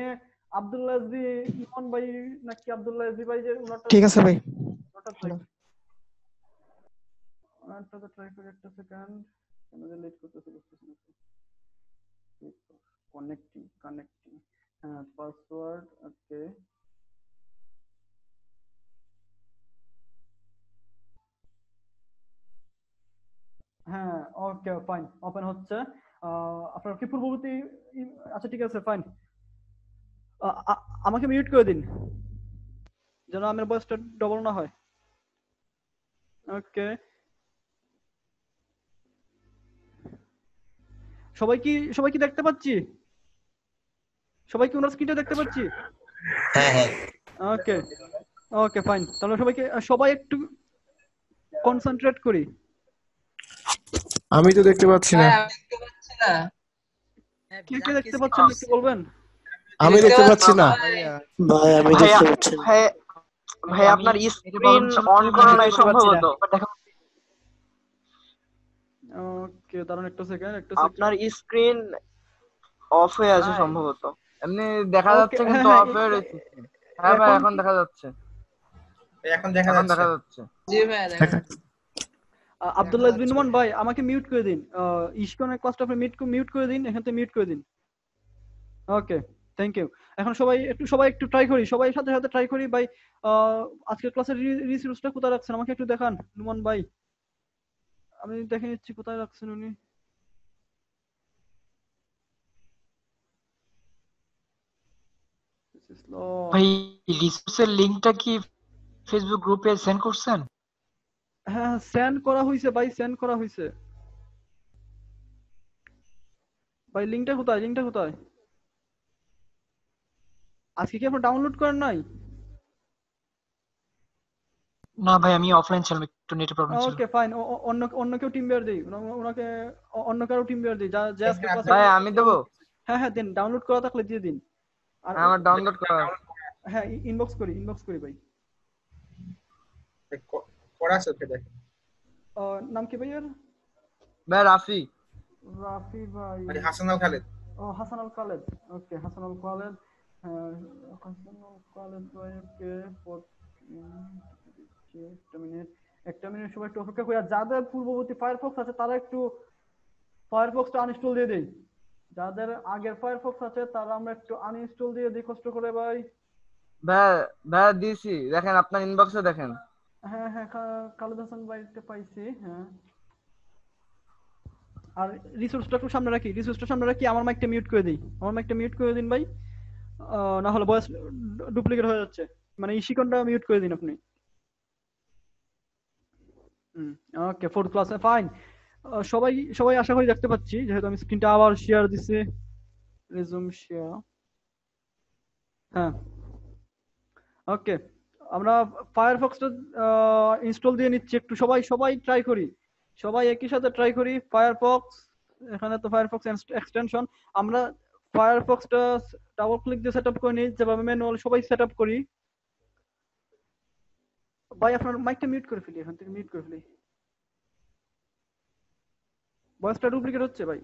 S2: আব্দুল্লাহ এসবি ইমন ভাই নাকি আব্দুল্লাহ এসবি ভাই যে ওনারটা
S3: ঠিক আছে ভাই,
S2: ওনারটা তো ট্রাই করি একটা সেকেন্ড, কেন যে লেট করতেছে বুঝতেছি না। কানেক্টিং হ্যাঁ পাসওয়ার্ড ওকে। হ্যাঁ ওকে ফাইন, ওপেন হচ্ছে। আপনার কি পূর্ববর্তী? আচ্ছা ঠিক আছে ফাইন, আমাকে মিউট করে দিন যেন আমার ভয়েসটা ডবল না হয়। ওকে সবাই কি দেখতে পাচ্ছি? সবাই কি ওনার স্ক্রিনটা দেখতে পাচ্ছি?
S10: হ্যাঁ হ্যাঁ
S2: ওকে ওকে ফাইন। তাহলে সবাই একটু কনসেন্ট্রেট করি।
S5: আমি তো দেখতে পাচ্ছি না।
S4: আমি দেখতে পাচ্ছি না।
S2: কে কে দেখতে পাচ্ছেন একটু বলবেন?
S5: আমি দেখতে পাচ্ছি না।
S10: ভাই আমি দেখতে পাচ্ছি না।
S11: ভাই আপনার স্ক্রিন অন করা নাই সম্ভবত।
S2: ওকে দাঁড়ান একটা সেকেন্ড
S11: আপনার স্ক্রিন অফ হয়ে আছে সম্ভবত।
S9: এমনি দেখা যাচ্ছে কিন্তু অফ হয়ে রয়েছে। হ্যাঁ ভাই এখন দেখা যাচ্ছে। এখন দেখা যাচ্ছে।
S4: জি ভাই
S2: আব্দুল্লাহ বিন নোমান ভাই আমাকে মিউট করে দিন। ইশকনের ক্লাসটা আপনি মিউট করে দিন, এখান থেকে মিউট করে দিন। Okay thank you. এখন সবাই একটু ট্রাই করি, সবাই সাথে সাথে ট্রাই করি ভাই। আজকের ক্লাসের রিসোর্সটা কোথায় রাখছেন আমাকে একটু দেখান নোমান ভাই। আমি দেখে নিচ্ছি কোথায় রাখছেন উনি।
S6: ভাই রিসোর্সের লিংকটা কি ফেসবুক গ্রুপে সেন্ড করছেন?
S2: হ্যাঁ সেন্ড করা হয়েছে ভাই, সেন্ড করা হয়েছে ভাই। লিংকটা কোথায়? আজকে কি আপনি ডাউনলোড করেন নাই?
S6: না ভাই আমি অফলাইন ছিলাম, একটু নেট প্রবলেম ছিল।
S2: Okay fine. অন্য কেউ টিম বেয়ার দেই, ওনাকে অন্য কারো টিম বেয়ার দেই যা আজকে ক্লাসে।
S9: ভাই আমি দেবো।
S2: হ্যাঁ দেন, ডাউনলোড করা থাকলে দিয়ে দিন। আর
S9: আমার ডাউনলোড করা।
S2: হ্যাঁ ইনবক্স করি ভাই।
S12: করা আছে ওকে দেখেন।
S2: নাম কি ভাই এর?
S9: ভাই রাফি
S2: ভাই।
S12: মানে হাসান আল খালেদ।
S2: হাসান আল খালেদ। ওকে হাসান আল খালেদ। ভাই ওকে একটা মিনিট সবাই একটু অপেক্ষা করি। আর যাদের পূর্ববর্তী ফায়ারফক্স আছে তারা একটু ফায়ারফক্সটা আনইনস্টল দিয়ে দেই। যাদের আগের ফায়ারফক্স আছে তারা আমরা একটু আনইনস্টল দিয়ে দিই কষ্ট করে ভাই।
S9: ভাই দিছি, দেখেন আপনার ইনবক্সে দেখেন।
S2: হ্যাঁ খালেদ হাসান ভাইকে পাইছি। হ্যাঁ আর রিসোর্সটা একটু সামনে রাখি। আমার মাইকটা মিউট করে দিন ভাই। না হলে ভয়েস ডুপ্লিকেট হয়ে যাচ্ছে। মানে ইশিকনটা মিউট করে দিন আপনি। ওকে ফোর্থ ক্লাসে ফাইন। সবাই আশা করি দেখতে পাচ্ছি, যেহেতু আমি স্ক্রিনটা আবার শেয়ার দিছি। Resume share. হ্যাঁ ওকে আমরা ফায়ারফক্সটা ইনস্টল দিয়ে নিচ্ছি। একটু সবাই ট্রাই করি, সবাই একই সাথে ট্রাই করি। ফায়ারফক্স, এখানে তো ফায়ারফক্স এক্সটেনশন। আমরা ফায়ারফক্সটা ডাবল ক্লিক দিয়ে সেটআপ করে নিই, যেভাবে ম্যানুয়াল সবাই সেটআপ করি। ভাই আপনার মাইকটা মিউট করে ফেলি, এখান থেকে মিউট করে ফেলি। ভয়েসটা ডুপ্লিকেট হচ্ছে ভাই।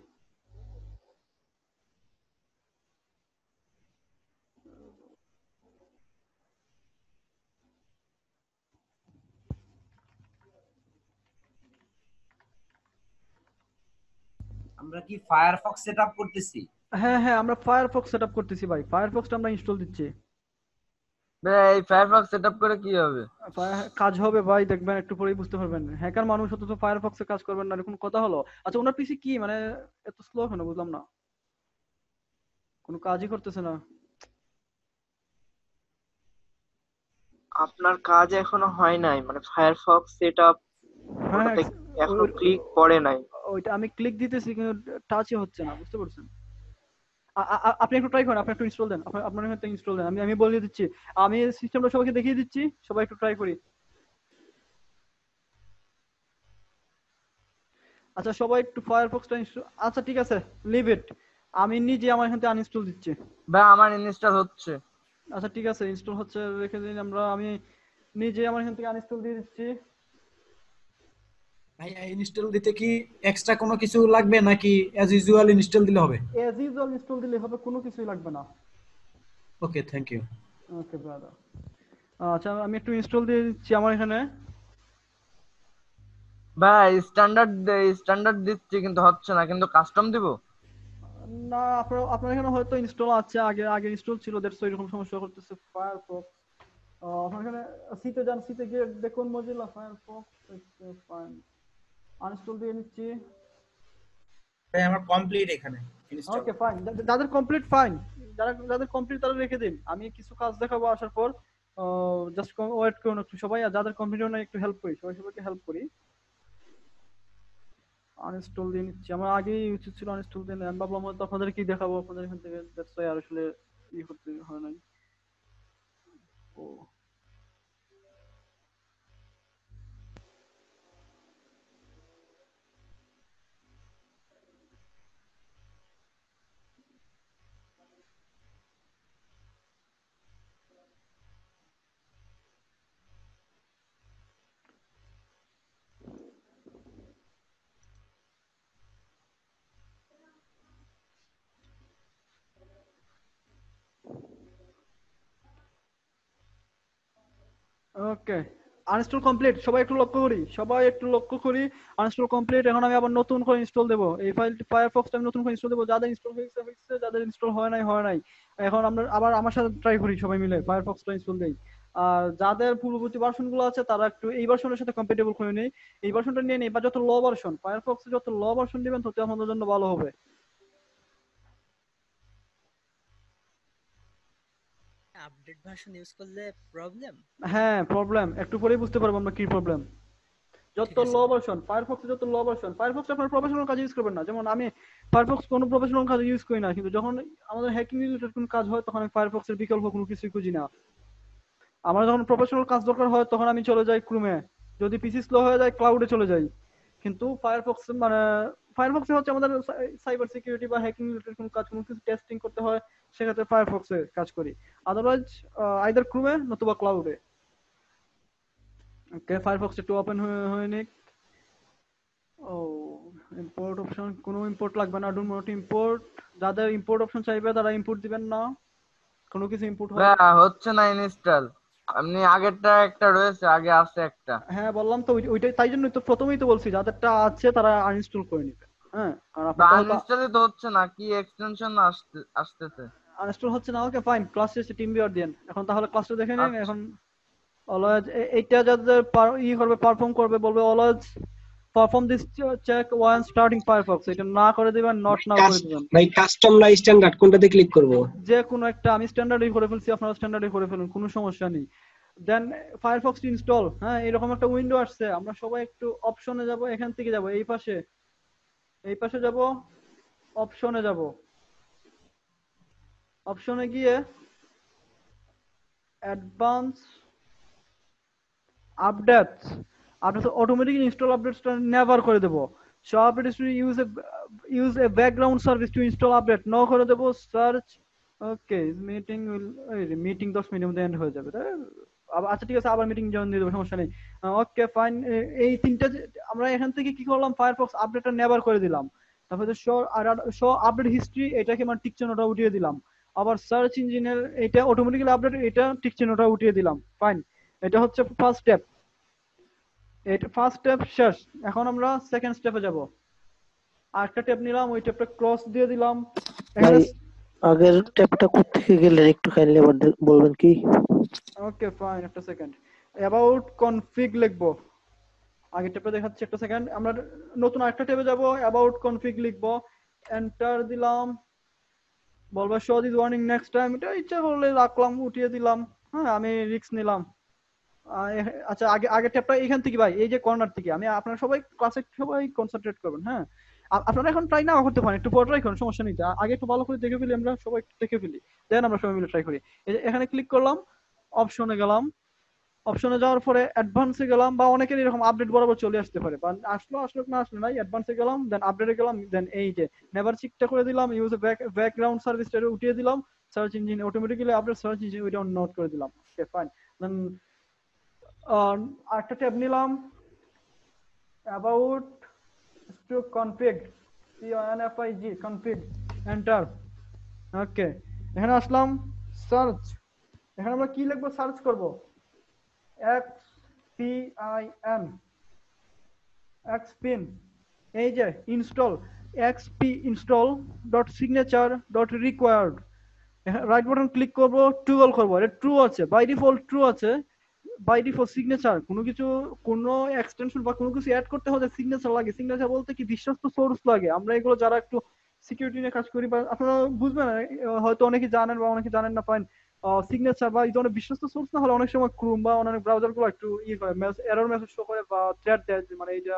S1: আমরা কি ফায়ারফক্স সেটআপ করতেছি?
S2: হ্যাঁ আমরা ফায়ারফক্স সেটআপ করতেছি ভাই। ফায়ারফক্সটা আমরা ইনস্টল দিচ্ছি।
S9: ভাই এই ফায়ারফক্স সেটআপ করে কি হবে?
S2: কাজ হবে ভাই, দেখবেন একটু পরেই বুঝতে পারবেন। হ্যাকার মানুষ অত তো ফায়ারফক্সে কাজ করবেন না, এরকম কথা হলো? আচ্ছা ওনার পিসি কি মানে এত স্লো কেন বুঝলাম না, কোনো কাজই করতেছে না।
S11: আপনার কাজ এখনো হয় নাই, মানে ফায়ারফক্স সেটআপ এখনো ক্লিক করে নাই।
S2: ওইটা আমি ক্লিক দিতেছি কিন্তু টাচই হচ্ছে না, বুঝতে পারছেন? আপনি একটু ট্রাই করেন, আপনি একটু ইনস্টল দেন, আপনার এখানে ইনস্টল দেন। আমি বলে দিচ্ছি, আমি সিস্টেমটা সবাইকে দেখিয়ে দিচ্ছি, সবাই একটু ট্রাই করি। আচ্ছা সবাই একটু ফায়ারফক্সটা ইনস্টল। আচ্ছা ঠিক আছে, লিভ ইট। আমি নিজে আমার এখান থেকে আনইনস্টল দিচ্ছি।
S9: ভাই আমার ইনস্টল হচ্ছে।
S2: আচ্ছা ঠিক আছে, ইনস্টল হচ্ছে, রেখে দিন। আমি নিজে আমার এখান থেকে আনইনস্টল দিয়ে দিচ্ছি।
S12: ভাই ইনস্টল দিতে কি এক্সট্রা কোনো কিছু লাগবে নাকি অ্যাজ ইউজুয়াল ইনস্টল দিলে হবে?
S2: অ্যাজ ইউজুয়াল ইনস্টল দিলে হবে, কোনো কিছুই লাগবে না।
S12: Okay thank you.
S2: Okay brother. আচ্ছা আমি একটু ইনস্টল দিয়ে দিচ্ছি আমার এখানে।
S9: ভাই স্ট্যান্ডার্ড দিচ্ছি কিন্তু হচ্ছে না, কিন্তু কাস্টম দিব
S2: না। আপনার এখানে হয়তো ইনস্টল আছে, আগে ইনস্টল ছিল, দ্যাটস এরকম সমস্যা করতেছে ফায়ারফক্স। আপনার এখানে সিতে যান, সিতে গিয়ে দেখুন মজিলা ফায়ারফক্স। ফাইন, আনইনস্টল দিয়ে নিচ্ছি।
S12: ভাই আমার কমপ্লিট এখানে ইনস্টল।
S2: ওকে ফাইন, যাদের কমপ্লিট ফাইন, যাদের কমপ্লিট তারা রেখে দিন। আমি কিছু কাজ দেখাবো আসার পর, জাস্ট ওয়েট করুন একটু সবাই। আর যাদের কমপ্লিট না একটু হেল্প করি, সবাইকে হেল্প করি। আনইনস্টল দিয়ে নিচ্ছি। আমার আগেই উচিত ছিল আনইনস্টল দিয়ে নেওয়া। আমি ভাবলাম হয়তো আপনাদের কি দেখাবো আপনাদের এখান থেকে, দ্যাটস ওয়াই আর আসলে করতে হয় নাই। ও ওকে, আনইনস্টল কমপ্লিট। সবাই একটু লক্ষ্য করি, আনইনস্টল কমপ্লিট। এখন আমি আবার নতুন করে ইনস্টল দেবো এই ফাইলটি, ফায়ারফক্সটা আমি নতুন করে ইনস্টল দেবো। যাদের ইনস্টল হয়েছে, যাদের ইনস্টল হয় নাই। এখন আমরা আবার আমার সাথে ট্রাই করি, সবাই মিলে ফায়ারফক্সটা ইনস্টল দেই। আর যাদের পূর্ববর্তী ভার্সন গুলো আছে তারা একটু এই ভার্সনের সাথে কম্প্যাটেবল করে নেই, এই ভার্সনটা নিয়ে নেই। বা যত লো ভার্সন ফায়ারফক্সে যত লো ভার্সন দিবেন তত আমাদের জন্য ভালো হবে।
S13: আপডেট ভার্সন ইউজ করলে প্রবলেম?
S2: হ্যাঁ প্রবলেম, একটু পরেই বুঝতে পারবো আমরা কি প্রবলেম। যত লো ভার্সন ফায়ারফক্সে, যত লো ভার্সন ফায়ারফক্স আপনার প্রফেশনাল কাজে ইউজ করবেন না। যেমন আমি ফায়ারফক্স কোনো প্রফেশনাল কাজে ইউজ করি না, কিন্তু যখন আমাদের হ্যাকিং রিলেটেড কোনো কাজ হয় তখন আমি ফায়ারফক্সের বিকল্প কোনো কিছুই খুঁজি না। আমার যখন প্রফেশনাল কাজ দরকার হয় তখন আমি চলে যাই ক্রোমে, যদি পিসি স্লো হয়ে যায় ক্লাউডে চলে যাই। কিন্তু ফায়ারফক্স ফায়ারফক্সে হচ্ছে আমাদের সাইবার সিকিউরিটি বা হ্যাকিং রিলেটেড কোনো কাজ, কোনো কিছু টেস্টিং করতে হয়, সেক্ষেত্রে ফায়ারফক্সে কাজ করি। আদারওয়াইজ আইদার ক্রোমে নতুবা ক্লাউডে। ওকে, ফায়ারফক্স একটু ওপেন হয়ে নিক। ও ইম্পোর্ট অপশন, কোনো ইম্পোর্ট লাগবে না, ডু নট ইম্পোর্ট। যাদের ইম্পোর্ট অপশন চাইবে তারা ইম্পোর্ট দিবেন না, কোনো কিছু ইম্পোর্ট
S9: হচ্ছে না ইনস্টল। আপনি আগেরটা একটা রয়েছে, আগে আছে একটা।
S2: হ্যাঁ বললাম তো, ওইটাই, তাই জন্যই তো প্রথমেই তো বলছি যাদেরটা আছে তারা আনইনস্টল করে নেবে। হ্যাঁ, কারণ
S9: আনইনস্টলই তো হচ্ছে না, কি এক্সটেনশন আসতেছে,
S2: আনইনস্টল হচ্ছে না। ওকে ফাইন, ক্লাস শেষে টিম ভিউয়ার দেন। এখন তাহলে ক্লাসটা দেখে নিন। এখন অলওয়েজ এইটা যাদের করবে, পারফর্ম করবে, বলবে always perform this check one starting Firefox. এটা না করে দিবেন, নট নাও করে দিবেন।
S14: ভাই কাস্টম না স্ট্যান্ডার্ড কোনটাতে ক্লিক করব?
S2: যে কোনো একটা, আমি স্ট্যান্ডার্ডই করে ফেলছি, আপনারা স্ট্যান্ডার্ডই করে ফেলুন, কোনো সমস্যা নেই। দেন ফায়ারফক্স ইনস্টল। হ্যাঁ, এরকম একটা উইন্ডো আসছে, আমরা সবাই একটু অপশনে যাব, এখান থেকে যাব এই পাশে যাব, অপশনে যাব। অপশনে গিয়ে অ্যাডভান্স আপডেটস, আপনি অটোমেটিক ইনস্টল আপডেটসটা নেভার করে দেব। So updates to use a background service to install update no করে দেব। সার্চ। ওকে, মিটিং 10 মিনিটের মধ্যে এন্ড হয়ে যাবে। আচ্ছা ঠিক আছে, আবার মিটিং জয়েন দিয়ে দেবো, সমস্যা নেই। ওকে ফাইন, এই তিনটা আমরা এখান থেকে কি করলাম, ফায়ারফক্স আপডেটটা নেভার করে দিলাম। তারপরে শো আপডেট হিস্ট্রি, এটাকে মানে টিক চিহ্নটা উঠিয়ে দিলাম। আবার সার্চ ইঞ্জিনের এটা অটোমেটিক্যালি আপডেট, এটা টিক চিহ্নটা উঠিয়ে দিলাম। ফাইন, এটা হচ্ছে ফার্স্ট স্টেপ। এটা ফার্স্ট স্টেপ শেষ। এখন আমরা সেকেন্ড স্টেপে যাব। আরেকটা ট্যাব নিলাম, ওই ট্যাবটা ক্রস দিয়ে দিলাম।
S10: আগের ট্যাবটা কোথা থেকে গেলেন একটু কাইন্ডলি আবার বলবেন কি?
S2: ওকে ফাইন, একটা সেকেন্ড। অ্যাবাউট কনফিগ লিখবো, আগের ট্যাবে দেখাচ্ছি, একটা সেকেন্ড। আমরা নতুন আরেকটা ট্যাবে যাব, অ্যাবাউট কনফিগ লিখবো, এন্টার দিলাম। বলবো show this warning next time, এটা ইচ্ছা করলে রাখলাম, উঠিয়ে দিলাম। হ্যাঁ, আমি রিস্ক নিলাম। আচ্ছা, আগে ট্যাবটা এখান থেকে ভাই, এই যে কর্নার থেকে, আমি আপনারা সবাই ক্লাসে সবাই কনসেন্ট্রেট করবেন। হ্যাঁ, আপনারা এখন ট্রাই না করতে পারেন, একটু পর ট্রাই করুন, সমস্যা নেই। আগে একটু ভালো করে দেখে ফেলি, আমরা সবাই দেখে ফেলি, দেন আমরা সবাই মিলে ট্রাই করি। এখানে ক্লিক করলাম, অপশনে গেলাম। অপশনে যাওয়ার পরে অ্যাডভান্সে গেলাম, বা অনেকের এরকম আপডেট বরাবর চলে আসতে পারে, বা আসলো না আসলো নাই। অ্যাডভান্সে গেলাম, দেন আপডেটে গেলাম, দেন এই যে নেভার চেকটা করে দিলাম, ইউজ ব্যাকগ্রাউন্ড সার্ভিসটা উঠিয়ে দিলাম। Search engine automatically update, search engine ওইটা নোট করে দিলাম। ওকে ফাইন, দেন আরেকটা ট্যাব নিলাম, about two config, CONFIG config, enter. ওকে, এখানে আসলাম, সার্চ। এখানে আমরা কি লিখবো, সার্চ করব xpin, এই যে install xp install .signature.required, right button click করব, টুগল করব। এটা ট্রু আছে, বাই ডিফল্ট ট্রু আছে। বাই ডিফল্ট সিগনেচার, কোনো এক্সটেনশন বা কোনো কিছু অ্যাড করতে হলে সিগনেচার লাগে। সিগনেচার বলতে কি, বিশ্বস্ত সোর্স লাগে। আমরা এগুলো যারা একটু সিকিউরিটি নিয়ে কাজ করি, বা আপনারা বুঝবেন, হয়তো অনেকে জানেন বা অনেকে জানেন না, ফাইন। সিগনেচার বা এই ধরনের বিশ্বস্ত সোর্স না হলে অনেক সময় ক্রোম বা অনেক ব্রাউজার গুলো একটু করে, এরর মেসেজ শো করে বা থ্রেট দেয়, মানে এইটা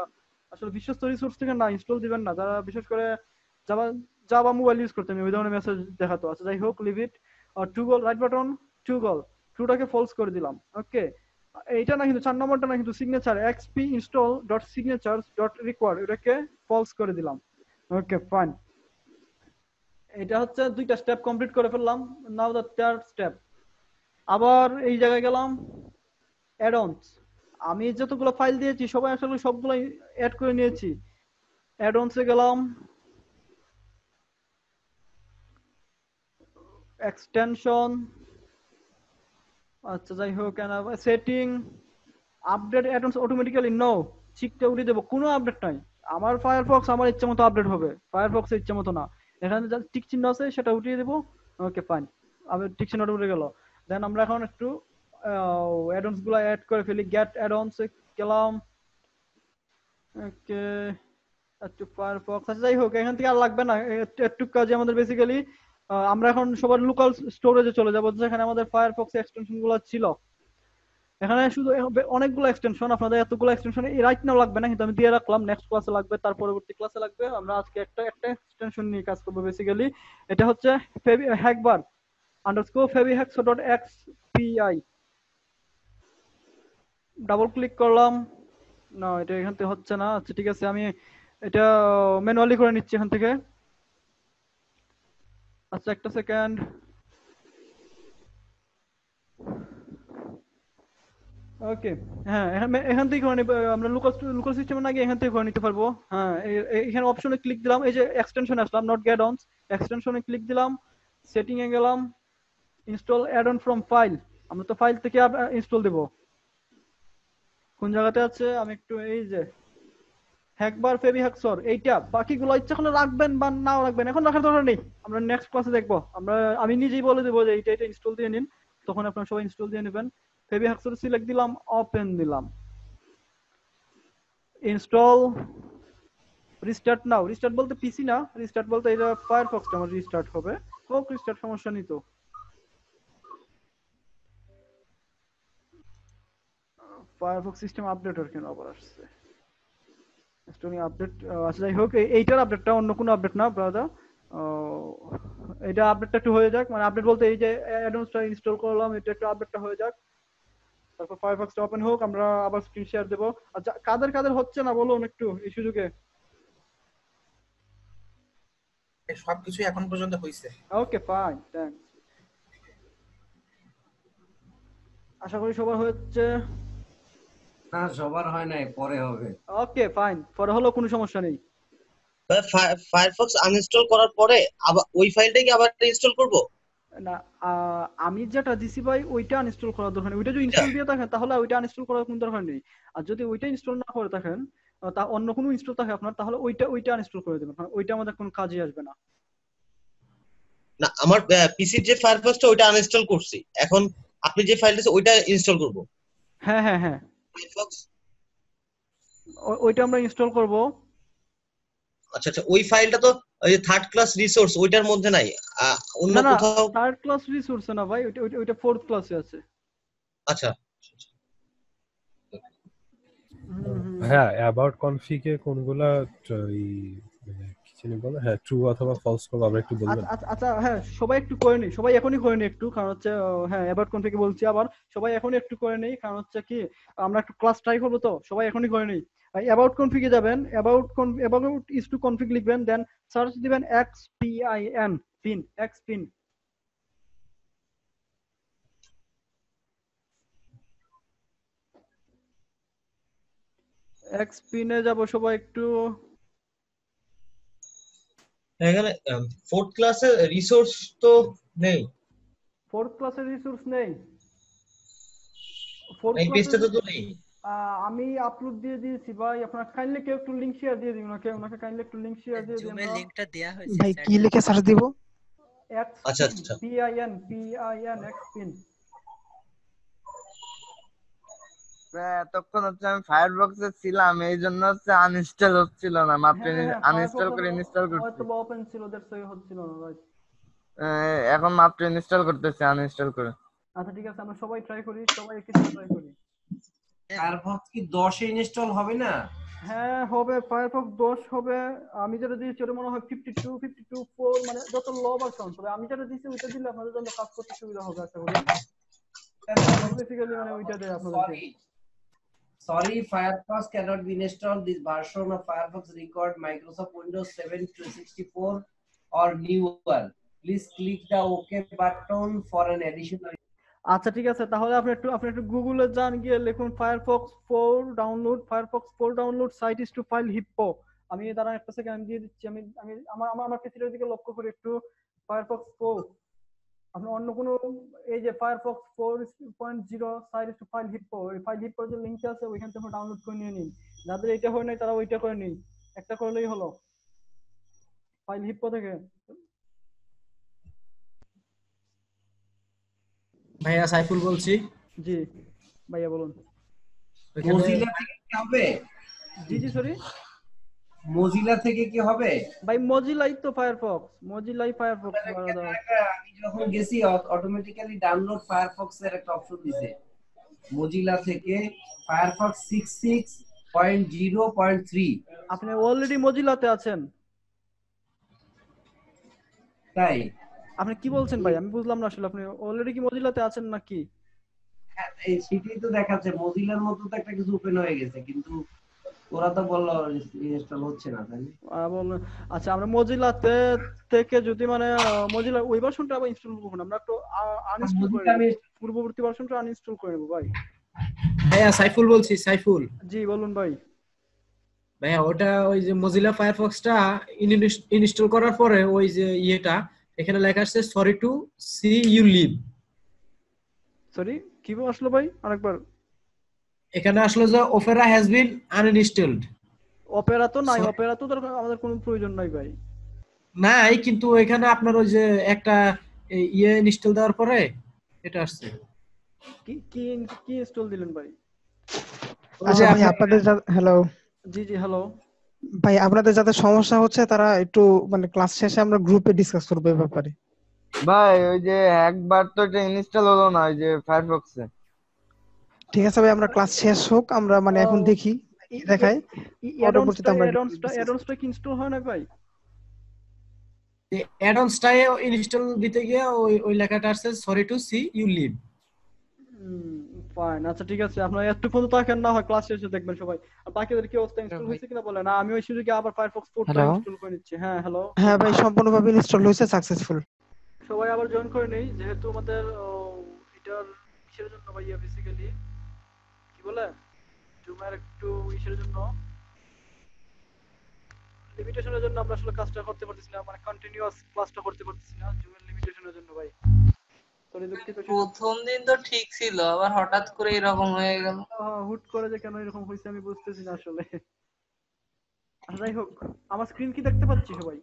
S2: আসলে বিশ্বস্ত রিসোর্স থেকে না ইনস্টল দিবেন না, যারা বিশেষ করে জাভা জাভা মোবাইল ইউজ করতেন ওই ধরনের মেসেজ দেখাতো। আচ্ছা যাই হোক, লিভ ইট। টু গোল রাইট বাটন, টু গোল, ট্রুটাকে ফলস করে দিলাম। ওকে, এইটা না কিন্তু 4 নম্বরটা না কিন্তু signature xp install dot signatures dot required এটাকে ফলস করে দিলাম। ওকে ফাইন, এটা হচ্ছে দুইটা স্টেপ কমপ্লিট করে ফেললাম। নাও দ্য থার্ড স্টেপ। আবার এই জায়গায় গেলাম অ্যাড-অনস। আমি যতগুলো ফাইল দিয়েছি সবাই আসলে সবগুলো অ্যাড করে নিয়েছি। অ্যাড-অনসে গেলাম, এক্সটেনশন, আচ্ছা যাই হোক, সেটিং, আপডেট অ্যাড-অনস অটোমেটিক্যালি নো, চিকটা উঠিয়ে দেবো, কোনো আপডেট নাই। আমার ফায়ারফক্স আমার ইচ্ছা মতো আপডেট হবে, ফায়ারফক্সের ইচ্ছা মতো না। এখানে যা টিক চিহ্ন আছে সেটা উঠিয়ে দেবো। ওকে ফাইন, আমি টিক চিহ্নটা উঠে গেল। দেন আমরা এখন একটু অ্যাড-অনস গুলো অ্যাড করে ফেলি। গেট অ্যাড-অনস এ গেলাম। ওকে, একটু ফায়ারফক্স, আচ্ছা যাই হোক, এখান থেকে আর লাগবে না একটু কাজে আমাদের। বেসিক্যালি আমরা এখন সবার লোকাল স্টোরেজে চলে যাবো, যেখানে আমাদের ফায়ারফক্স এক্সটেনশন গুলো ছিল। এখানে শুধু অনেকগুলো এক্সটেনশন, আপনাদের এতগুলো এক্সটেনশন এই রাইট নাও লাগবে না, কিন্তু আমি দিয়ে রাখলাম, নেক্সট ক্লাসে লাগবে, তার পরবর্তী ক্লাসে লাগবে। আমরা আজকে একটা এক্সটেনশন নিয়ে কাজ করবো বেসিক্যালি। এটা হচ্ছে হ্যাকবার আন্ডারস্কোর fabihacks.xpi। ডাবল ক্লিক করলাম, না এটা এখান থেকে হচ্ছে না। আচ্ছা ঠিক আছে, আমি এটা ম্যানুয়ালি করে নিচ্ছি এখান থেকে। আচ্ছা একটা সেকেন্ড। ওকে, হ্যাঁ এখান থেকে করে আমরা লোকাল সিস্টেমে না গিয়ে এখান থেকে করে নিতে পারবো। হ্যাঁ এখানে অপশনে ক্লিক দিলাম, এই যে extension Aslam, not get অনস, এক্সটেনশনে click দিলাম, সেটিং এ গেলাম, install add on from file. আমরা তো ফাইল থেকে ইনস্টল দেব। কোন জায়গাতে আছে আমি একটু, এই যে হ্যাকবার ফেবিহ্যাকসর, এইটা। বাকিগুলো ইচ্ছা করলে রাখবেন বা নাও রাখবেন, এখন রাখার দরকার নেই, আমরা নেক্সট ক্লাসে দেখবো। আমি নিজেই বলে দেবো যে এটা ইনস্টল দিয়ে নিন, তখন আপনারা সবাই ইনস্টল দিয়ে নেবেন। ফেবিহ্যাকসর সিলেক্ট দিলাম, ওপেন দিলাম, ইনস্টল, রিস্টার্ট নাও। রিস্টার্ট বলতে পিসি না, রিস্টার্ট বলতে এটা ফায়ারফক্সটা আমার রিস্টার্ট হবে। হোক রিস্টার্ট, সমস্যা নেই তো। ফায়ারফক্স সিস্টেম আপডেটর কেন আবার আসছে? স্টোরি আপডেট, আচ্ছা যাই হোক, এইটার আপডেটটা, অন্য কোনো আপডেট না ব্রাদার। এটা আপডেটটা একটু হয়ে যাক, মানে আপডেট বলতে এই যে অ্যাডভান্সটা ইনস্টল করলাম, এটা একটু আপডেটটা হয়ে যাক, তারপর ফায়ারফক্সটা ওপেন হোক, আমরা আবার স্ক্রিন শেয়ার দেব। আচ্ছা কাদের কাদের হচ্ছে না বলুন একটু এই সুযোগে।
S15: সবকিছু এখন পর্যন্ত হইছে।
S2: Okay fine, thanks. আশা করি সবার হচ্ছে।
S1: না সবার হয় নাই, পরে হবে।
S2: ওকে ফাইন, পরে হলো, কোনো সমস্যা নেই।
S16: ফায়ারফক্স আনইনস্টল করার পরে আবার ওই ফাইলটা কি আবার ইনস্টল করব?
S2: না, আমি যেটা দিছি ভাই ওইটা আনইনস্টল করার দরকার নেই। ওইটা যদি ইনস্টল দিয়ে থাকেন তাহলে ওইটা আনইনস্টল করার কোনো দরকার নেই। আর যদি ওইটা ইনস্টল না করে থাকেন, তা অন্য কোনো ইনস্টল থাকে আপনার, তাহলে ওইটা আনইনস্টল করে দেবেন, কারণ ওইটা আমাদের কোনো কাজে আসবে না।
S16: না, আমার পিসির যে ফায়ারফক্সটা ওইটা আনইনস্টল করছি, এখন আপনি যে ফাইলটা আছে ওইটা ইনস্টল করব।
S2: হ্যাঁ হ্যাঁ হ্যাঁ,
S16: ফায়ারফক্স
S2: ওইটা আমরা ইনস্টল করব।
S16: আচ্ছা আচ্ছা, ওই ফাইলটা তো ওই যে থার্ড ক্লাস রিসোর্স ওইটার মধ্যে নাই, অন্য কোথাও।
S2: থার্ড ক্লাস রিসোর্স না ভাই, ওইটা ফোর্থ ক্লাসে আছে।
S16: আচ্ছা
S7: হ্যাঁ, অ্যাবাউট কনফিগে কোনগুলা কিছু বলে, হ্যাঁ ট্রু অথবা ফলস করব, আমরা একটু বলবেন?
S2: আচ্ছা হ্যাঁ, সবাই একটু করে নি, সবাই এখনই করে নি একটু, কারণ হচ্ছে হ্যাঁ অ্যাবাউট কনফিগে বলছি আবার, সবাই এখনই একটু করে নেই, কারণ হচ্ছে কি আমরা একটু ক্লাস ট্রাই করব, তো সবাই এখনই করে নেই। অ্যাবাউট কনফিগে যাবেন, অ্যাবাউট ইজ টু কনফিগ লিখবেন, দেন সার্চ দিবেন xpin পিন, xpin। xpin এ যাব সবাই একটু।
S16: এখানে ফোর্থ ক্লাসের রিসোর্স তো নেই।
S2: ফোর্থ ক্লাসের রিসোর্স নেই,
S16: এই পেজটাতে তো নেই।
S2: আমি আপলোড দিয়ে দিয়েছি ভাই, আপনারা কাইন্ডলি কেউ একটু লিংক শেয়ার দিয়ে দিন, ওনাকে কাইন্ডলি একটু লিংক শেয়ার দিয়ে দিন।
S13: জুমে লিংকটা দেয়া হয়েছে
S3: ভাই কি লিখে সার্চ দিব?
S16: আচ্ছা আচ্ছা,
S2: PIN xpin।
S9: এতক্ষণ হচ্ছে আমি ফায়ারফক্সে ছিলাম, এই জন্য হচ্ছে আনইনস্টল হচ্ছিল না, মাত্র আনইনস্টল করে ইনস্টল করছি।
S2: হয়তো ওপেন ছিল, দ্যাটস ওয়াই হচ্ছিল না ভাই।
S9: এখন মাত্র ইনস্টল করতেছি আনইনস্টল করে।
S2: আচ্ছা ঠিক আছে, আমরা সবাই ট্রাই করি, সবাই একটু ট্রাই করি।
S1: ফায়ারফক্স কি 10 এ ইনস্টল হবে না?
S2: হ্যাঁ হবে, ফায়ারফক্স 10 হবে। আমি যেটা দিয়েছি ওটা মনে হয় 52 4 মানে যত লো ভার্সন, তবে আমি যেটা দিয়েছি ওইটা দিলে আপনাদের জন্য কাজ করতে সুবিধা হবে আশা করি। বেসিক্যালি মানে ওইটা দেয় আপনাদেরকে।
S1: Sorry, Firefox cannot be installed. This version of Firefox record Microsoft Windows 7 364 or newer. Please click the OK button for an additional.
S2: আচ্ছা ঠিক আছে, তাহলে আপনি একটু গুগলে যান, গিয়ে লিখুন Firefox 4 download, Firefox 4 download site is to FileHippo. আমি দাঁড়ান একটা সেকেন্ড দিয়ে দিচ্ছি। আমি আমি আমার পিসির দিকে লক্ষ্য করে একটু ফায়ারফক্স 4, আপনি অন্য কোনো এই যে Firefox 4.0 site is to FileHippo, এই ফাইল হিপ্পোর যে লিংকটা আছে ওইখান থেকে ডাউনলোড করে নিয়ে নিন। যাদের এটা হয় নাই তারা ওইটা করে নিন, একটা করলেই হলো ফাইল হিপ্পো থেকে।
S12: ভাইয়া সাইফুল বলছি।
S2: জি ভাইয়া বলুন।
S1: মজিলা থেকে কি হবে?
S2: জি সরি,
S1: মজিলা থেকে কি হবে?
S2: ভাই মজিলাই তো ফায়ারফক্স, মজিলাই ফায়ারফক্স।
S1: আমি যখন গেছি অটোমেটিক্যালি ডাউনলোড ফায়ারফক্স এর একটা অপশন দিছে মজিলা থেকে ফায়ারফক্স 66.0.3।
S2: আপনি অলরেডি মজিলাতে আছেন
S1: তাই?
S2: আপনি কি বলছেন ভাই, আমি বুঝলাম না আসলে। আপনি অলরেডি কি মজিলাতে আছেন নাকি?
S1: হ্যাঁ, এই সেটাই তো দেখাচ্ছে মজিলার মতো তো একটা কিছু ওপেন হয়ে গেছে, কিন্তু ওরা তো বললো ইনস্টল হচ্ছে না, তাই না?
S2: আচ্ছা, আমরা মজিলাতে থেকে যদি মানে মজিলা ওই ভার্সনটা আবার ইনস্টল করব না, আমরা একটু আনইনস্টল করে নেব, পূর্ববর্তী ভার্সনটা আনইনস্টল করে নেব ভাই।
S12: ভাইয়া সাইফুল বলছি, সাইফুল।
S2: জি বলুন ভাই।
S12: ভাইয়া ওটা ওই যে মজিলা ফায়ারফক্সটা ইনস্টল করার পরে ওই যে ইয়েটা এখানে লেখা আছে sorry to see you leave.
S2: Sorry কি আসলো ভাই আরেকবার?
S12: এখানে আসলে যে Opera has been uninstalled.
S2: Opera তো নাই, অপেরা তো আমাদের কোনো প্রয়োজন নাই ভাই।
S12: নাই, কিন্তু এখানে আপনার ওই যে একটা ইয়ে ইনস্টল দেওয়ার পরে এটা আসছে।
S2: কি কি কি ইনস্টল দিলেন ভাই?
S3: আচ্ছা ভাই আপনাদের হ্যালো।
S2: জি হ্যালো
S3: ভাই, আপনাদের যাদের সমস্যা হচ্ছে তারা একটু মানে ক্লাস শেষে আমরা গ্রুপে ডিসকাস করব এই ব্যাপারে।
S9: ভাই ওই যে একবার তো এটা ইনস্টল হলো না ওই যে ফায়ারফক্সে।
S3: ঠিক আছে ভাই, আমরা ক্লাস শেষ হোক, আমরা মানে এখন দেখি দেখাই, পরবর্তীতে আমরা
S2: অ্যাডঅনসটা কি ইনস্টল হয় না ভাই?
S12: অ্যাডঅনসটা ইনস্টল দিতে গিয়ে ওই লেখাটা আসছে sorry to see you leave.
S2: Fine, আচ্ছা ঠিক আছে, আপনারা একটু পর্যন্ত থাকেন, না হয় ক্লাস শেষে দেখবেন সবাই। আর বাকিদের কি অবস্থা, ইনস্টল হয়েছে কিনা বলেন। আমি ওই সুযোগে আবার ফায়ারফক্স 4 টা ইনস্টল করে নিচ্ছি। হ্যাঁ হ্যালো।
S3: হ্যাঁ ভাই, সম্পূর্ণভাবে ইনস্টল হয়েছে, সাকসেসফুল।
S2: সবাই আবার জয়েন করে নেই, যেহেতু আমাদের এটার কিসের জন্য ভাই বেসিক্যালি কি বলে জুমের একটু ইসের জন্য লিমিটেশনের জন্য আমরা আসলে কাজটা করতে পারতেছি না, মানে কন্টিনিউয়াস ক্লাসটা করতে পারতেছি না জুমের লিমিটেশনের জন্য ভাই।
S4: প্রথম দিন তো ঠিক ছিল, আবার হঠাৎ করে এরকম হয়ে গেল।
S2: হুট করে যে কেন এরকম হয়েছে আমি বুঝতেছি না আসলে। যাই হোক, আমার স্ক্রিন কি দেখতে পাচ্ছি সবাই?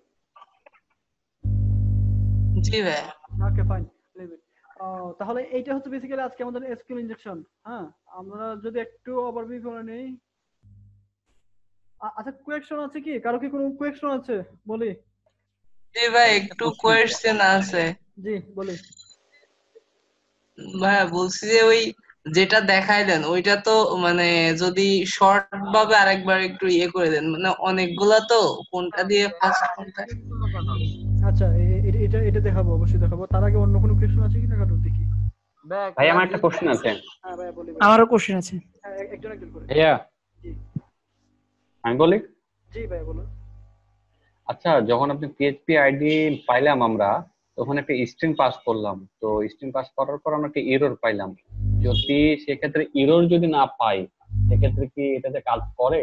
S4: জি ভাই।
S2: Okay fine, leave it. তাহলে এইটা হচ্ছে বেসিক্যালি আজকে আমাদের এসকিউএল ইনজেকশন। হ্যাঁ, আমরা যদি একটু ওভারভিউ করে নেই। আচ্ছা, কোয়েশ্চন আছে কি? কারো কি কোনো কোয়েশ্চন আছে? বলি।
S4: জি ভাই, একটু কোয়েশ্চেন আছে।
S2: জি বলি।
S4: ভাই বলছি যে ওই যেটা দেখাইলেন ওইটা তো মানে যদি শর্ট ভাবে আরেকবার একটু ইয়ে করে দেন, মানে অনেকগুলা তো কোনটা দিয়ে ফার্স্ট কোনটা।
S2: আচ্ছা এটা দেখাবো, অবশ্যই দেখাবো। তার আগে অন্য কোনো কোয়েশ্চন আছে কিনা কারো দেখি।
S17: ভাই আমার একটা কোশ্চেন আছে।
S2: হ্যাঁ ভাই বলি।
S18: আমারও কোশ্চেন আছে।
S2: হ্যাঁ একজন করে।
S17: ভাইয়া
S2: জি
S17: আমি বলি।
S2: জি ভাই বলুন।
S17: আচ্ছা, যখন আপনি পিএইচপি আইডি পাইলাম আমরা, তখন একটা স্ট্রিং পাস করলাম। তো স্ট্রিং পাস করার পর আমরা একটা এরর পাইলাম। যদি সেক্ষেত্রে এরর যদি না পাই, সেক্ষেত্রে কি এটাতে কাজ করে?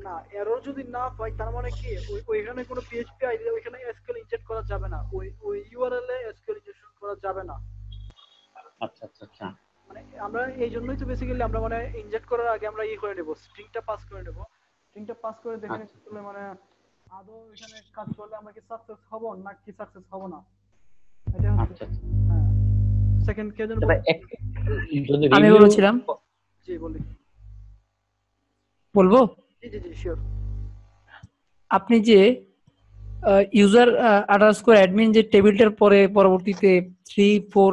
S2: না, এরর যদি না পাই তার মানে কি ওইখানে কোনো পিএইচপি আইডি ওইখানে এসকিউএল ইনজেক্ট করা যাবে না, ওই ইউআরএল এ এসকিউএল ইনজেকশন করা যাবে না।
S17: আচ্ছা আচ্ছা আচ্ছা,
S2: মানে আমরা এই জন্যই তো বেসিক্যালি আমরা মানে ইনজেক্ট করার আগে আমরা করে নেব, স্ট্রিংটা পাস করে নেব। স্ট্রিংটা পাস করে দেখে নিতে মানে আদৌ এখানে কাজ করলে আমরা কি সাকসেস হব না কি সাকসেস হব না, এটা হচ্ছে। হ্যাঁ, সেকেন্ড কে যেন
S18: আমি বলেছিলাম।
S2: জি বলি।
S18: বলবো?
S2: জি শিওর।
S18: আপনি যে ইউজার আন্ডারস্কোর অ্যাডমিন যে টেবিলটার পরে পরবর্তীতে 3 4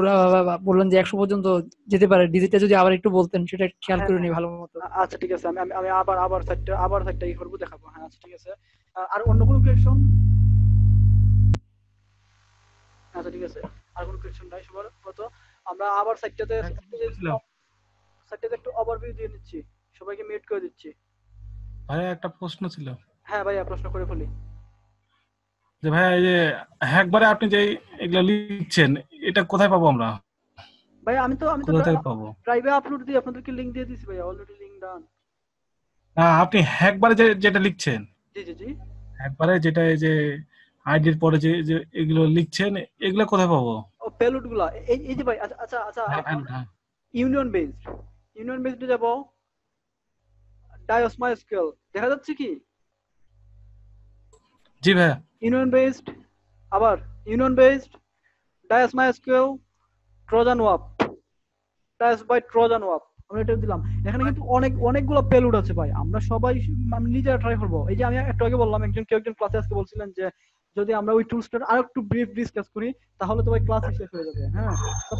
S18: বললেন যে 100 পর্যন্ত যেতে পারে, ডিজিটটা যদি আবার একটু বলতেন সেটা খেয়াল করে নি ভালো মতো।
S2: আচ্ছা ঠিক আছে, আমি আমি আবার সাইটটা ই করব, দেখাবো। হ্যাঁ আচ্ছা ঠিক আছে। আর অন্য কোনো কোয়েশ্চন? আচ্ছা ঠিক আছে, আর কোনো কোয়েশ্চন নাই সবার মতো। আমরা আবার সাইটটাতে একটু ওভারভিউ দিয়ে নিচ্ছি, সবাইকে মিউট করে দিচ্ছি।
S19: ভাইয়া একটা প্রশ্ন ছিল।
S2: হ্যাঁ ভাইয়া প্রশ্ন করে ফেলি।
S19: যে ভাইয়া এই যে একবারে আপনি যে এগুলা লিখছেন এটা কোথায় পাবো আমরা?
S2: ভাই আমি তো
S19: কোথা থেকে পাবো?
S2: ড্রাইভে আপলোড দিয়ে আপনাদেরকে লিংক দিয়ে দিয়েছি ভাইয়া, অলরেডি লিংক ডান।
S19: না আপনি একবারে যেটা লিখছেন,
S2: জি জি জি,
S19: একবারে যেটা এই যে আইডির পরে যে এগুলো লিখছেন এগুলো কোথায় পাবো?
S2: ও পেলোডগুলা এই যে ভাই। আচ্ছা আচ্ছা ইউনিয়ন বেসড যাব, ডায়োস মাইস্কেল দেখা যাচ্ছে কি?
S19: জি ভাইয়া।
S2: ইউনিয়ন বেসড, আবার union based, ডায়োস MySQL, Trojan ওয়াপ, ডায়োস by Trojan ওয়াপ, আমরা এটা দিলাম। এখানে কিন্তু অনেকগুলো পেলোড আছে ভাই, আমরা সবাই নিজেরা ট্রাই করবো। এই যে আমি একটু আগে বললাম, একজন ক্লাসে আজকে বলছিলেন যে যদি আমরা ওই টুলসটার আর একটু ব্রিফ ডিসকাস করি তাহলে তো ভাই ক্লাসই শেষ হয়ে যাবে। হ্যাঁ,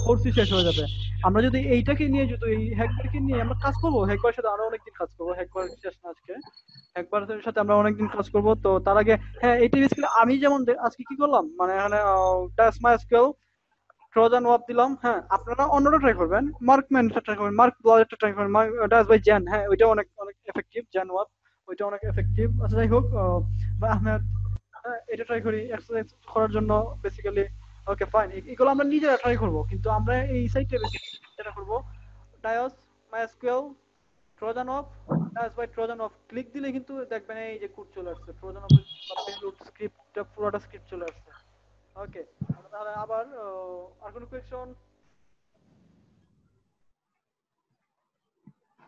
S2: কোর্সই শেষ হয়ে যাবে। আমরা যদি এইটাকে নিয়ে যদি এই হ্যাকবারকে নিয়ে আমরা কাজ করবো, হ্যাকবারের সাথে আরো অনেকদিন কাজ করবো, হ্যাকবার শেষ না আজকে, হ্যাকবারের সাথে আমরা অনেকদিন কাজ করবো। তো তার আগে হ্যাঁ এইটা বেসিক্যালি আমি যেমন আজকে কি করলাম, মানে এখানে ডাস মাইস্কেল, ট্রোজান ওয়াপ দিলাম। হ্যাঁ আপনারা অন্যটা ট্রাই করবেন, মার্কম্যানটা ট্রাই করবেন, মার্ক ব্লাউজারটা ট্রাই করবেন, ডাস বাই জ্যান, হ্যাঁ ওইটা অনেক এফেক্টিভ, জ্যান ওয়াপ ওইটা অনেক এফেক্টিভ। আচ্ছা যাই হোক, আমরা এটা ট্রাই করি এক্সারসাইজ করার জন্য বেসিক্যালি। ওকে ফাইন, এগুলো আমরা নিজেরা ট্রাই করব, কিন্তু আমরা এই সাইটে যেটা করব ডায়োস MySQL Trojan of, ডায়োস by Trojan of click দিলে কিন্তু দেখবেন এই যে কোড চলে আসছে, ট্রোজান অফ পেলোড স্ক্রিপ্টটা পুরোটা স্ক্রিপ্ট চলে আসছে। ওকে তাহলে আবার আর কোনো কোয়েশ্চন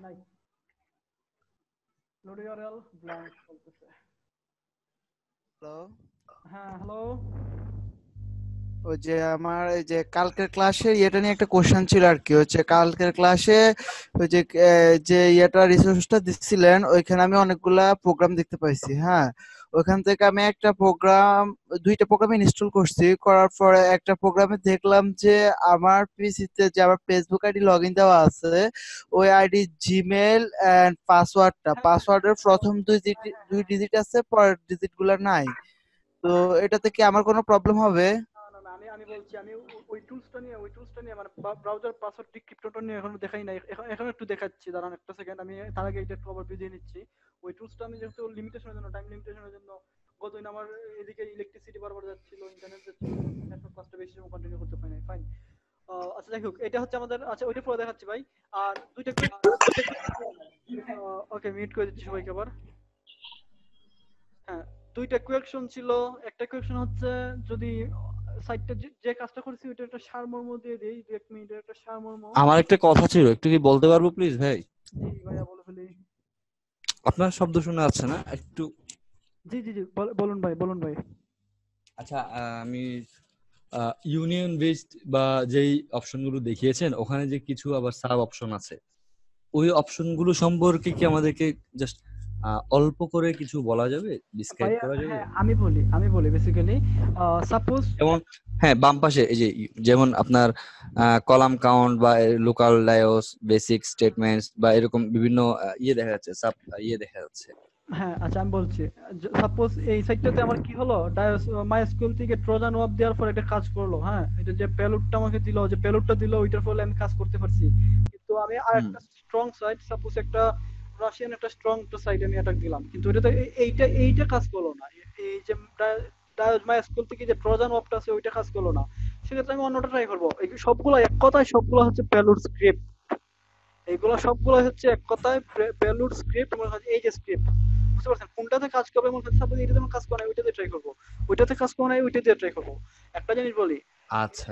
S2: নাই? লোড ইউআরএল ব্ল্যাঙ্ক বলতেছে।
S20: হ্যালো,
S2: হ্যাঁ হ্যালো।
S20: ওই যে আমার এই যে কালকের ক্লাসে এটা নিয়ে একটা কোশ্চেন ছিল আর কি, হচ্ছে কালকের ক্লাসে ওই যে ইয়েটা রিসোর্সটা দিচ্ছিলেন ওইখানে আমি অনেকগুলা প্রোগ্রাম দেখতে পাইছি। হ্যাঁ ওইখান থেকে আমি দুইটা প্রোগ্রাম ইনস্টল করছি, করার পরে একটা প্রোগ্রামে দেখলাম যে আমার পিসিতে যে আমার ফেসবুক আইডি লগইন দেওয়া আছে, ওই আইডি জিমেল এন্ড পাসওয়ার্ডের প্রথম দুই ডিজিট আছে, পরের ডিজিট গুলা নাই। তো এটাতে কি আমার কোনো প্রবলেম হবে?
S2: আমি বলছি, আমি ওই টুলসটা নিয়ে মানে ব্রাউজার পাসওয়ার্ড ডিক্রিপ্টরটা নিয়ে এখনো দেখাই নাই, এখন একটু দেখাচ্ছি, দাঁড়ান একটা সেকেন্ড। আমি তার আগে এটা একটু ওভারভিউ দিয়ে নিচ্ছি। ওই টুলসটা আমি যেহেতু লিমিটেশনের জন্য, টাইম লিমিটেশনের জন্য গতদিন আমার এদিকে ইলেকট্রিসিটি বারবার যাচ্ছিল, ইন্টারনেট যাচ্ছিল, নেটওয়ার্ক ক্লাসটা বেশি সময় কন্টিনিউ করতে পারি নাই। ফাইন, আচ্ছা যাই হোক, এটা হচ্ছে আমাদের। আচ্ছা ওইটা পরে দেখাচ্ছি ভাই। আর দুইটা ওকে মিউট করে দিচ্ছি সবাইকে আবার। হ্যাঁ দুইটা কোয়েকশন ছিল। একটা কোয়েকশন হচ্ছে যদি সাইটটা যে কাজটা করেছি ওইটা একটা সারমর্ম দিয়ে দেই, 2 মিনিটের একটা সারমর্ম।
S21: আমার একটা কথা ছিল, একটু কি বলতে পারবো প্লিজ ভাই?
S2: জি ভাইয়া বলে ফেলি।
S21: আপনার শব্দ শোনা যাচ্ছে না একটু?
S2: জি জি জি বলুন ভাই।
S21: আচ্ছা আমি ইউনিয়ন বেসড বা যেই অপশনগুলো দেখিয়েছেন ওখানে যে কিছু আবার সাব অপশন আছে, ওই অপশনগুলো সম্পর্কে কি আমাদেরকে জাস্ট অল্প করে কিছু বলা যাবে, ডিসক্রাইব করা যাবে?
S2: হ্যাঁ আমি বলি বেসিক্যালি সাপোজ
S21: যেমন হ্যাঁ বাম পাশে এই যে যেমন আপনার কলাম কাউন্ট বা লোকাল ডায়োস বেসিক স্টেটমেন্টস বা এরকম বিভিন্ন দেখা যাচ্ছে, সাব দেখা যাচ্ছে।
S2: হ্যাঁ আচ্ছা আমি বলছি, সাপোজ এই সাইটটাতে আমার কি হলো, ডায়োস মাইস্কুয়েল থেকে ট্রোজান ওয়াপ দেওয়ার পর একটা কাজ করলো। হ্যাঁ এটা যে পেলোডটা আমাকে দিল, ওইটার ফলে আমি কাজ করতে পারছি। কিন্তু আমি আরেকটা স্ট্রং সাইট, সাপোজ একটা রাশিয়ান একটা স্ট্রং সাইট আমি অ্যাটাক দিলাম, কিন্তু এটাতে এইটা কাজ করলো না। এই যে ডায়োস মাইস্কুয়েল থেকে যে ট্রোজান ওয়াপটা আছে ওইটা কাজ করলো না, সেক্ষেত্রে আমি অন্যটা ট্রাই করবো। এই সবগুলো এক কথায় সবগুলো হচ্ছে পেলোড স্ক্রিপ্ট, এইগুলো সবগুলো হচ্ছে এক কথায় পেলোড স্ক্রিপ্ট। এই যে স্ক্রিপ্ট বুঝতে পারছেন কোনটাতে কাজ করবে, সাপোজ এটাতে আমার কাজ করে না ওইটাতে ট্রাই করবো, ওইটাতে কাজ করে না ওইটাতে ট্রাই করবো। একটা জিনিস বলি,
S21: আচ্ছা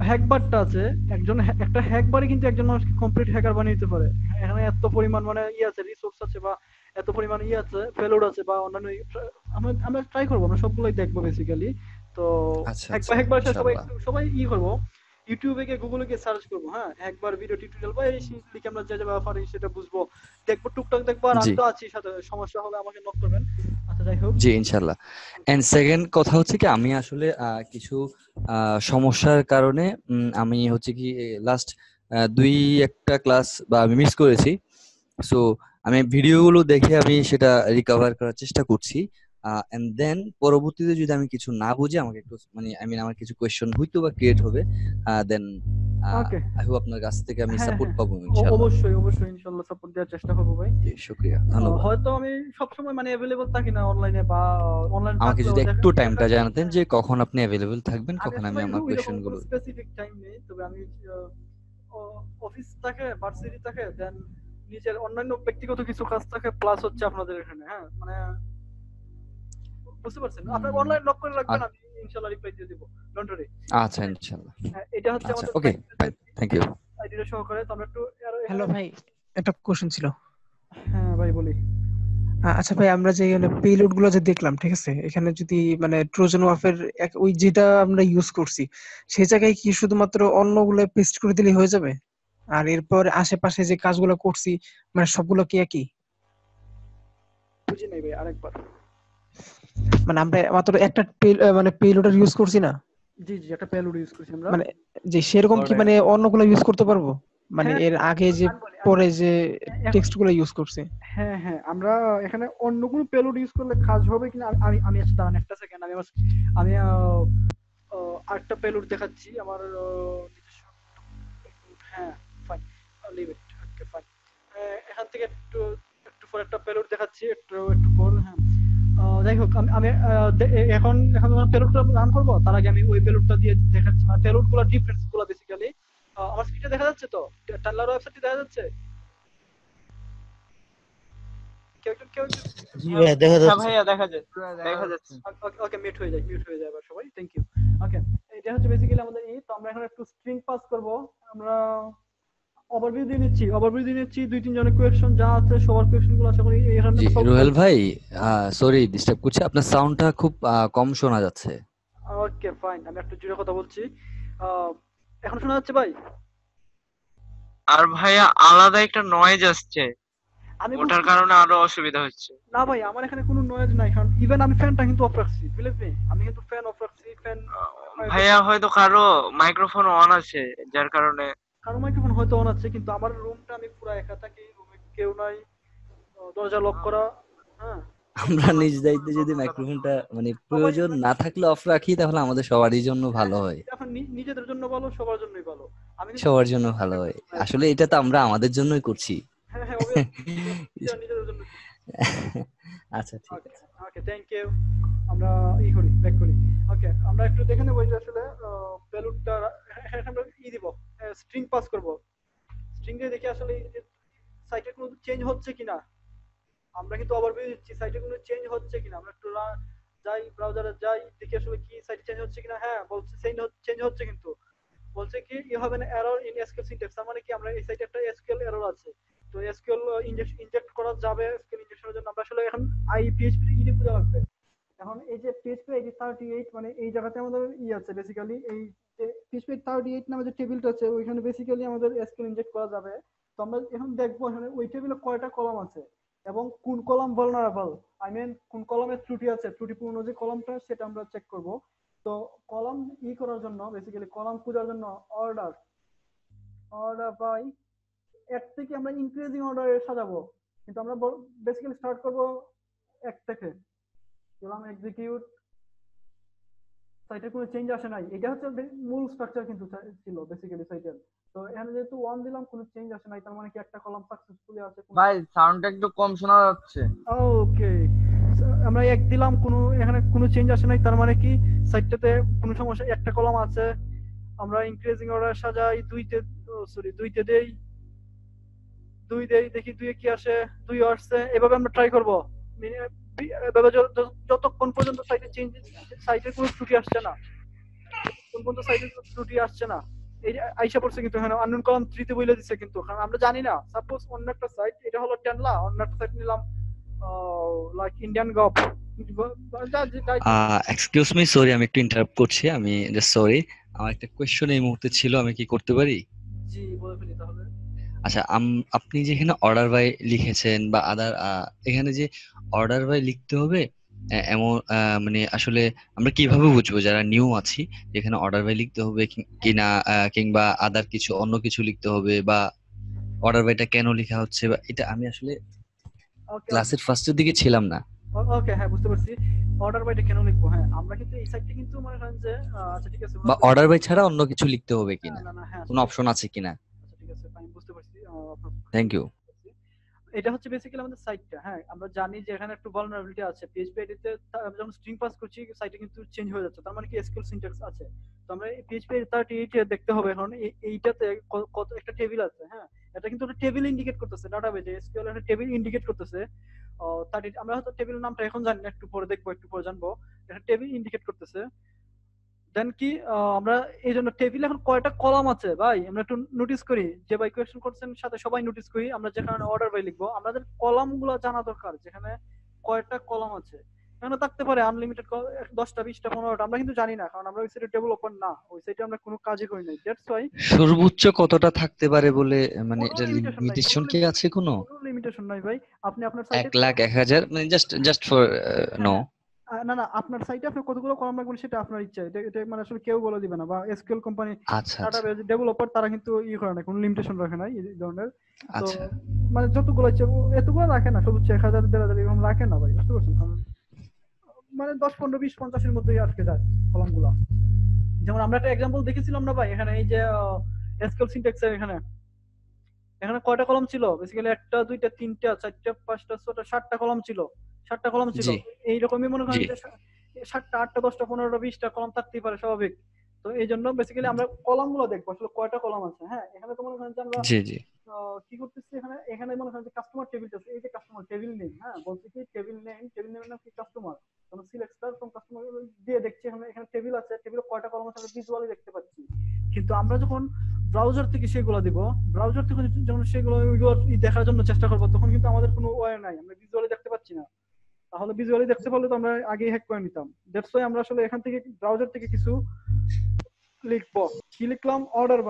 S2: হ্যাকবারটা আছে, একটা হ্যাকবারে কিন্তু একজন মানুষকে কমপ্লিট হ্যাকার বানিয়ে দিতে পারে। এখানে এত পরিমাণ মানে আছে, রিসোর্স আছে বা এত পরিমাণ আছে, পেলোড আছে বা অন্যান্য। আমরা ট্রাই করবো, আমরা সবগুলোই দেখবো বেসিক্যালি। তো হ্যাকবার সবাই করবো, ইউটিউবে গিয়ে গুগলে গিয়ে সার্চ করবো। হ্যাঁ একবার ভিডিও টিউটোরিয়াল বা এই লিখে আমরা যা ব্যাপার সেটা বুঝবো, দেখবো টুকটাক দেখবো। আর আমি তো আছি সাথে, সমস্যা হলে আমাকে নক করবেন। আচ্ছা আচ্ছা যাই হোক
S21: জি ইনশাল্লাহ। এন্ড সেকেন্ড কথা হচ্ছে কি আমি আসলে কিছু সমস্যার কারণে আমি হচ্ছে কি লাস্ট দুই একটা ক্লাস বা আমি মিস করেছি। সো আমি ভিডিওগুলো দেখে আমি সেটা রিকভার করার চেষ্টা করছি। এন্ড দেন পরবর্তীতে যদি আমি কিছু না বুঝি আমাকে একটু মানে আমার কিছু কোয়েশ্চেন হয়তো বা ক্রিয়েট হবে, দেন
S2: ওকে
S21: আই হোপ আপনার কাছ থেকে আমি
S2: হ্যাঁ
S21: সাপোর্ট
S2: হ্যাঁ
S21: পাবো ইনশাআল্লাহ।
S2: অবশ্যই অবশ্যই ইনশাআল্লাহ সাপোর্ট দেওয়ার চেষ্টা করবো ভাই।
S21: জি শুকরিয়া, ধন্যবাদ।
S2: হয়তো আমি সবসময় মানে অ্যাভেলেবল থাকি না অনলাইনে বা অনলাইন
S21: আমাকে
S2: থাকলেও
S21: যদি একটু টাইমটা
S2: দেখা
S21: জানাতেন যে কখন আপনি অ্যাভেলেবল থাকবেন,
S2: আমি
S21: কখন আমি
S2: আসলে
S21: আমার
S2: ওইরকম
S21: কোয়েশ্চেন
S2: কোনো
S21: গুলো।
S2: স্পেসিফিক টাইম নেই, তবে আমি অফিস থাকে, ভার্সিটি থাকে, দেন নিজের অন্যান্য ব্যক্তিগত কিছু কাজ থাকে, প্লাস হচ্ছে আপনাদের এখানে হ্যাঁ মানে বুঝতে পারছেন, আপনার অনলাইন লক করে রাখবেন, আমি ইনশাআল্লাহ রিপ্লাই দিয়ে দেব, ডোন্ট ওয়ারি।
S21: আচ্ছা ইনশাআল্লাহ।
S2: এটা হচ্ছে
S21: আচ্ছা
S2: আমাদের
S21: ওকে ফাইন, থ্যাংক ইউ।
S2: আইডিটা সহকারে তো আমরা একটু
S3: হ্যালো ভাই, একটা কোশ্চেন ছিল।
S2: হ্যাঁ ভাই বলি।
S3: আচ্ছা ভাই, আমরা যে পেলোড গুলো যে দেখলাম, ঠিক আছে, এখানে যদি মানে ট্রোজান ওয়ারফেয়ার ওই যেটা আমরা ইউজ করছি সেই জায়গায় কি শুধুমাত্র অন্যগুলো পেস্ট করে দিলেই হয়ে যাবে, আর এরপর আশেপাশে যে কাজগুলো করছি মানে সবগুলো কি একই?
S2: বুঝি নাই ভাই, আরেকবার।
S3: মানে আমরা মাত্র একটা মানে পেলোডার ইউজ করছি না?
S2: জি জি একটা পেলোড ইউজ করছি আমরা,
S3: মানে যে সেরকম কি মানে অন্যগুলো ইউজ করতে পারবো, মানে এর আগে যে পরে যে টেক্সট গুলো ইউজ করছি?
S2: হ্যাঁ হ্যাঁ আমরা এখানে অন্য কোনো পেলোড ইউজ করলে কাজ হবে কিনা আমি আমি দাঁড়ান একটা সেকেন্ড, আমি আরেকটা পেলোড দেখাচ্ছি আমার নিজস্ব। হ্যাঁ fine, leave it, okay fine. এখান থেকে একটু একটু পর একটা পেলোড দেখাচ্ছি, একটু পর। হ্যাঁ যাই হোক আমি এখন পেলোডটা রান করবো, তার আগে আমি ওই পেলোডটা দিয়ে দেখাচ্ছি, মানে পেলোড গুলো ডিফারেন্স গুলো বেসিক্যালি। আমার স্ক্রিনে দেখা যাচ্ছে তো, টানলার ওয়েবসাইটে দেখা যাচ্ছে?
S9: ভাইয়া দেখা যাচ্ছে।
S2: ওকে মিউট হয়ে যায় এবার সবাই, থ্যাংক ইউ। ওকে এটা হচ্ছে বেসিক্যালি আমাদের তো আমরা এখন একটু স্ট্রিং পাস করব। আমরা ওভারভিউ দিয়ে নিচ্ছি দুই তিন জনের কোয়েশ্চন যা আছে সবার কোয়েশ্চন গুলো আশা করি এখানে
S21: জি রুহেল ভাই, সরি ডিস্টার্ব করছি, আপনার সাউন্ডটা খুব কম শোনা যাচ্ছে।
S2: ওকে ফাইন, আমি একটু জোরে কথা বলছি। এখন শোনা যাচ্ছে ভাই?
S11: আর ভাইয়া আলাদা একটা নয়েজ আসছে, ওটার কারণে আরো অসুবিধা হচ্ছে।
S2: না ভাই আমার এখানে কোনো নয়েজ নাই, কারণ ইভেন আমি ফ্যানটা কিন্তু অফ রাখছি, বিলিভ মি, আমি কিন্তু ফ্যান অফ রাখছি।
S11: ভাইয়া হয়তো কারো মাইক্রোফোন অন আছে যার কারণে।
S2: কারো মাইক্রোফোন হয়তো অন আছে, কিন্তু আমার রুমটা আমি পুরো একা থাকি, রুমে কেউ নাই, দরজা লক করা। হ্যাঁ
S21: আমরা নিজ দায়িত্বে যদি মাইক্রোফোনটা মানে প্রয়োজন না থাকলে অফ রাখি তাহলে আমাদের সবারই জন্য ভালো হয়।
S2: এখন নিজেদের জন্য ভালো, সবার জন্যই ভালো। আমি
S21: সবার জন্য ভালো হয়, আসলে এটা তো আমরা আমাদের জন্যই করছি।
S2: হ্যাঁ হ্যাঁ নিজেদের জন্য।
S21: আচ্ছা ঠিক আছে,
S2: ওকে থ্যাংক ইউ। আমরা ব্যাক করি। ওকে আমরা একটু দেখে নেব যে আসলে পেলোডটা আমরা দিব স্ট্রিং পাস করব। স্ট্রিং এ দেখি আসলে সাইটে কোনো চেঞ্জ হচ্ছে কিনা। আমরা কিন্তু ওভারভিউ দিচ্ছি, সাইটে কোনো চেঞ্জ হচ্ছে কিনা। আমরা একটু যাই ব্রাউজারে যাই, দেখি আসলে কি সাইটে চেঞ্জ হচ্ছে কিনা। হ্যাঁ বলছে চেঞ্জ হচ্ছে, কিন্তু বলছে কি you have an error in SQL syntax. তার মানে কি আমরা এই সাইটে একটা এসকিউএল এরর আছে, তো এসকিউএল ইনজেক্ট করা যাবে। এসকিউএল ইনজেকশনের জন্য আমরা আসলে এখন পিএইচপি ইডি খুঁজে লাগবে। এখন এই যে পিএইচপি আইডি 38 মানে এই জায়গাতে আমাদের আছে বেসিক্যালি, এই যে পিএইচপি 38 নামে যে টেবিলটা আছে ওইখানে বেসিক্যালি আমাদের এসকিউএল ইনজেক্ট করা যাবে। তো আমরা এখন দেখবো এখানে ওই টেবিলে কয়টা কলাম আছে এবং কোন কলাম ভালনারেবল, আই মিন কোন কলামে ত্রুটি আছে, ত্রুটিপূর্ণ যে কলামটা সেটা আমরা চেক করব। তো কলাম করার জন্য বেসিক্যালি কলাম খোঁজার জন্য অর্ডার বাই এক থেকে আমরা ইনক্রিজিং অর্ডারে সাজাবো, কিন্তু আমরা বেসিক্যালি স্টার্ট করব এক থেকে। দিলাম এক্সিকিউট, সাইটের কোনো চেঞ্জ আসে নাই। এটা হচ্ছে মূল স্ট্রাকচার কিন্তু ছিল বেসিক্যালি সাইটের। তো এখানে যেহেতু 1 দিলাম, কোনো চেঞ্জ আসে নাই, তার মানে কি একটা কলাম সাকসেসফুলি আছে।
S9: ভাই সাউন্ডটা একটু কম শোনা যাচ্ছে।
S2: ওকে আমরা 1 দিলাম, এখানে কোনো চেঞ্জ আসে নাই, তার মানে কি সাইটটাতে কোনো সমস্যা, একটা কলাম আছে। আমরা ইনক্রিজিং অর্ডার সাজাই 2তে দেই, 2 দেই, দেখি 2 এ কি আসে, 2 আসছে। এভাবে আমরা ট্রাই করব এভাবে যতক্ষণ পর্যন্ত সাইটের কোনো ত্রুটি আসছে না, কোন পর্যন্ত সাইটের ত্রুটি আসছে না। এই আইসা পড়ছে কিন্তু এখানে আননোন কলাম 3 তে বলে দিচ্ছে, কিন্তু কারণ আমরা জানি না। সাপোজ অন্য একটা সাইট, এটা হলো টেনলা, অন্য একটা সাইট নিলাম like Indian gov.
S21: Excuse me, sorry আমি একটু ইন্টারাপ্ট করছি, আমি জাস্ট সরি, আমার একটা কোশ্চেন এই মুহূর্তে ছিল, আমি কি করতে পারি?
S2: জি বলে ফেলি তাহলে।
S21: আচ্ছা আপনি যেখানে অর্ডার বাই লিখেছেন বা আদার, এখানে যে অর্ডার বাই লিখতে হবে এমন মানে আসলে আমরা কিভাবে বুঝবো যারা নিউ আছি যেখানে অর্ডার বাই লিখতে হবে কিনা, কিংবা আদার কিছু অন্য কিছু লিখতে হবে, বা অর্ডার বাইটা কেন লেখা হচ্ছে, বা এটা আমি আসলে ক্লাসের ফার্স্টের দিকে ছিলাম না।
S2: ওকে, হ্যাঁ বুঝতে পারছি। অর্ডার বাইটা কেন লিখবো? হ্যাঁ, আমরা কিন্তু এই সাইটটা কিন্তু মনে করেন যে আচ্ছা ঠিক আছে,
S21: বা অর্ডার বাই ছাড়া অন্য কিছু লিখতে হবে কিনা,
S2: না হ্যাঁ
S21: কোনো অপশন আছে কিনা।
S2: আচ্ছা ঠিক আছে, আমি বুঝতে পারছি আপনার।
S21: Thank you.
S2: এটা হচ্ছে বেসিক্যালি আমাদের সাইটটা। হ্যাঁ, আমরা জানি যে এখানে একটু ভালনারেবিলিটি আছে। PHP এডিতে যখন স্ট্রিং পাস করছি সাইটে কিন্তু চেঞ্জ হয়ে যাচ্ছে, তার মানে কি SQL সিনট্যাক্স আছে। তো আমরা PHP 38 এ দেখতে হবে এখন এইটাতে কত একটা টেবিল আছে। হ্যাঁ, এটা কিন্তু একটা টেবিল ইন্ডিকেট করতেছে ডাটাবেজে, SQL একটা টেবিল ইন্ডিকেট করতেছে। আমরা হয়তো টেবিলের নামটা এখন জানি না, একটু পরে দেখবো, একটু পরে জানবো। এটা টেবিল ইন্ডিকেট করতেছে। দেন কি আমরা এই জন্য টেবিলে এখন কয়টা কলাম আছে ভাই আমরা একটু নোটিস করি, যে ভাই কোয়েশ্চেন করছেন সাথে সবাই নোটিস করি। আমরা যেখানে অর্ডার বাই লিখবো আমাদের কলাম গুলো জানা দরকার, যেখানে কয়টা কলাম আছে। এখানে থাকতে পারে আনলিমিটেড 10টা 20টা 15টা, আমরা কিন্তু জানি না, কারণ আমরা ওই সাইটে ডেভেলপার না, ওই সাইটে আমরা কোনো কাজই করি নাই। দ্যাটস ওয়াই
S21: সর্বোচ্চ কতটা থাকতে পারে বলে মানে এটা লিমিটেশন কি আছে কোনো?
S2: লিমিটেশন নাই ভাই, আপনি আপনার সাইটে
S21: 1 লাখ 1000 মানে জাস্ট ফর নো।
S2: না আপনার সাইটে আপনি কতগুলো কলাম রাখবেন সেটা আপনার ইচ্ছা, এটা মানে আসলে কেউ বলে দিবে না। বা SQL কোম্পানি ডাটাবেজ ডেভেলপার তারা কিন্তু করে না, কোনো লিমিটেশন রাখে না এই ধরনের। তো মানে যতগুলো ইচ্ছা এতগুলো রাখে না, সর্বোচ্চ 1000 1500 এরকম রাখে না ভাই, বুঝতে পারছেন? মানে 10 15 20 50 এর মধ্যেই আটকে যায় কলামগুলো। যেমন আমরা একটা एग्जांपल দেখেছিলাম না ভাই, এখানে এই যে SQL সিনট্যাক্স এখানে কয়টা কলাম ছিল? বেসিক্যালি 1টা 2টা 3টা 4টা 5টা 6টা 7টা কলাম ছিল। 7টা কলাম ছিল। এইরকমই মনে করেন যে 7টা 8টা 10টা 15টা 20টা কলাম থাকতেই পারে, স্বাভাবিক। তো এই জন্য বেসিক্যালি আমরা কলামগুলো দেখবো আসলে কয়টা কলাম আছে। হ্যাঁ, এখানে তো মনে করেন যে আমরা কি করতেছি, এখানে মনে করেন যে কাস্টমার টেবিল আছে, এই যে কাস্টমার টেবিল নেম। হ্যাঁ, বলছি কি টেবিল নেমের নাম কি কাস্টমার, আমরা সিলেক্ট স্টার ফ্রম কাস্টমার দিয়ে দেখছি এখানে টেবিল আছে, টেবিলে কয়টা কলাম আছে আমরা ভিজুয়ালি দেখতে পাচ্ছি। কিন্তু আমরা যখন ব্রাউজার থেকে সেগুলো দিব, ব্রাউজার থেকে যখন সেগুলো দেখার জন্য চেষ্টা করবো, তখন কিন্তু আমাদের কোনো ওয়ে নাই, আমরা ভিজুয়ালি দেখতে পাচ্ছি না। তাহলে ভিজুয়ালি দেখতে পারলে তো আমরা আগে হ্যাক করে নিতাম। দ্যাটস ওয়াই আমরা আসলে এখান থেকে ব্রাউজার থেকে কিছু লিখবো। কি লিখলাম? অর্ডার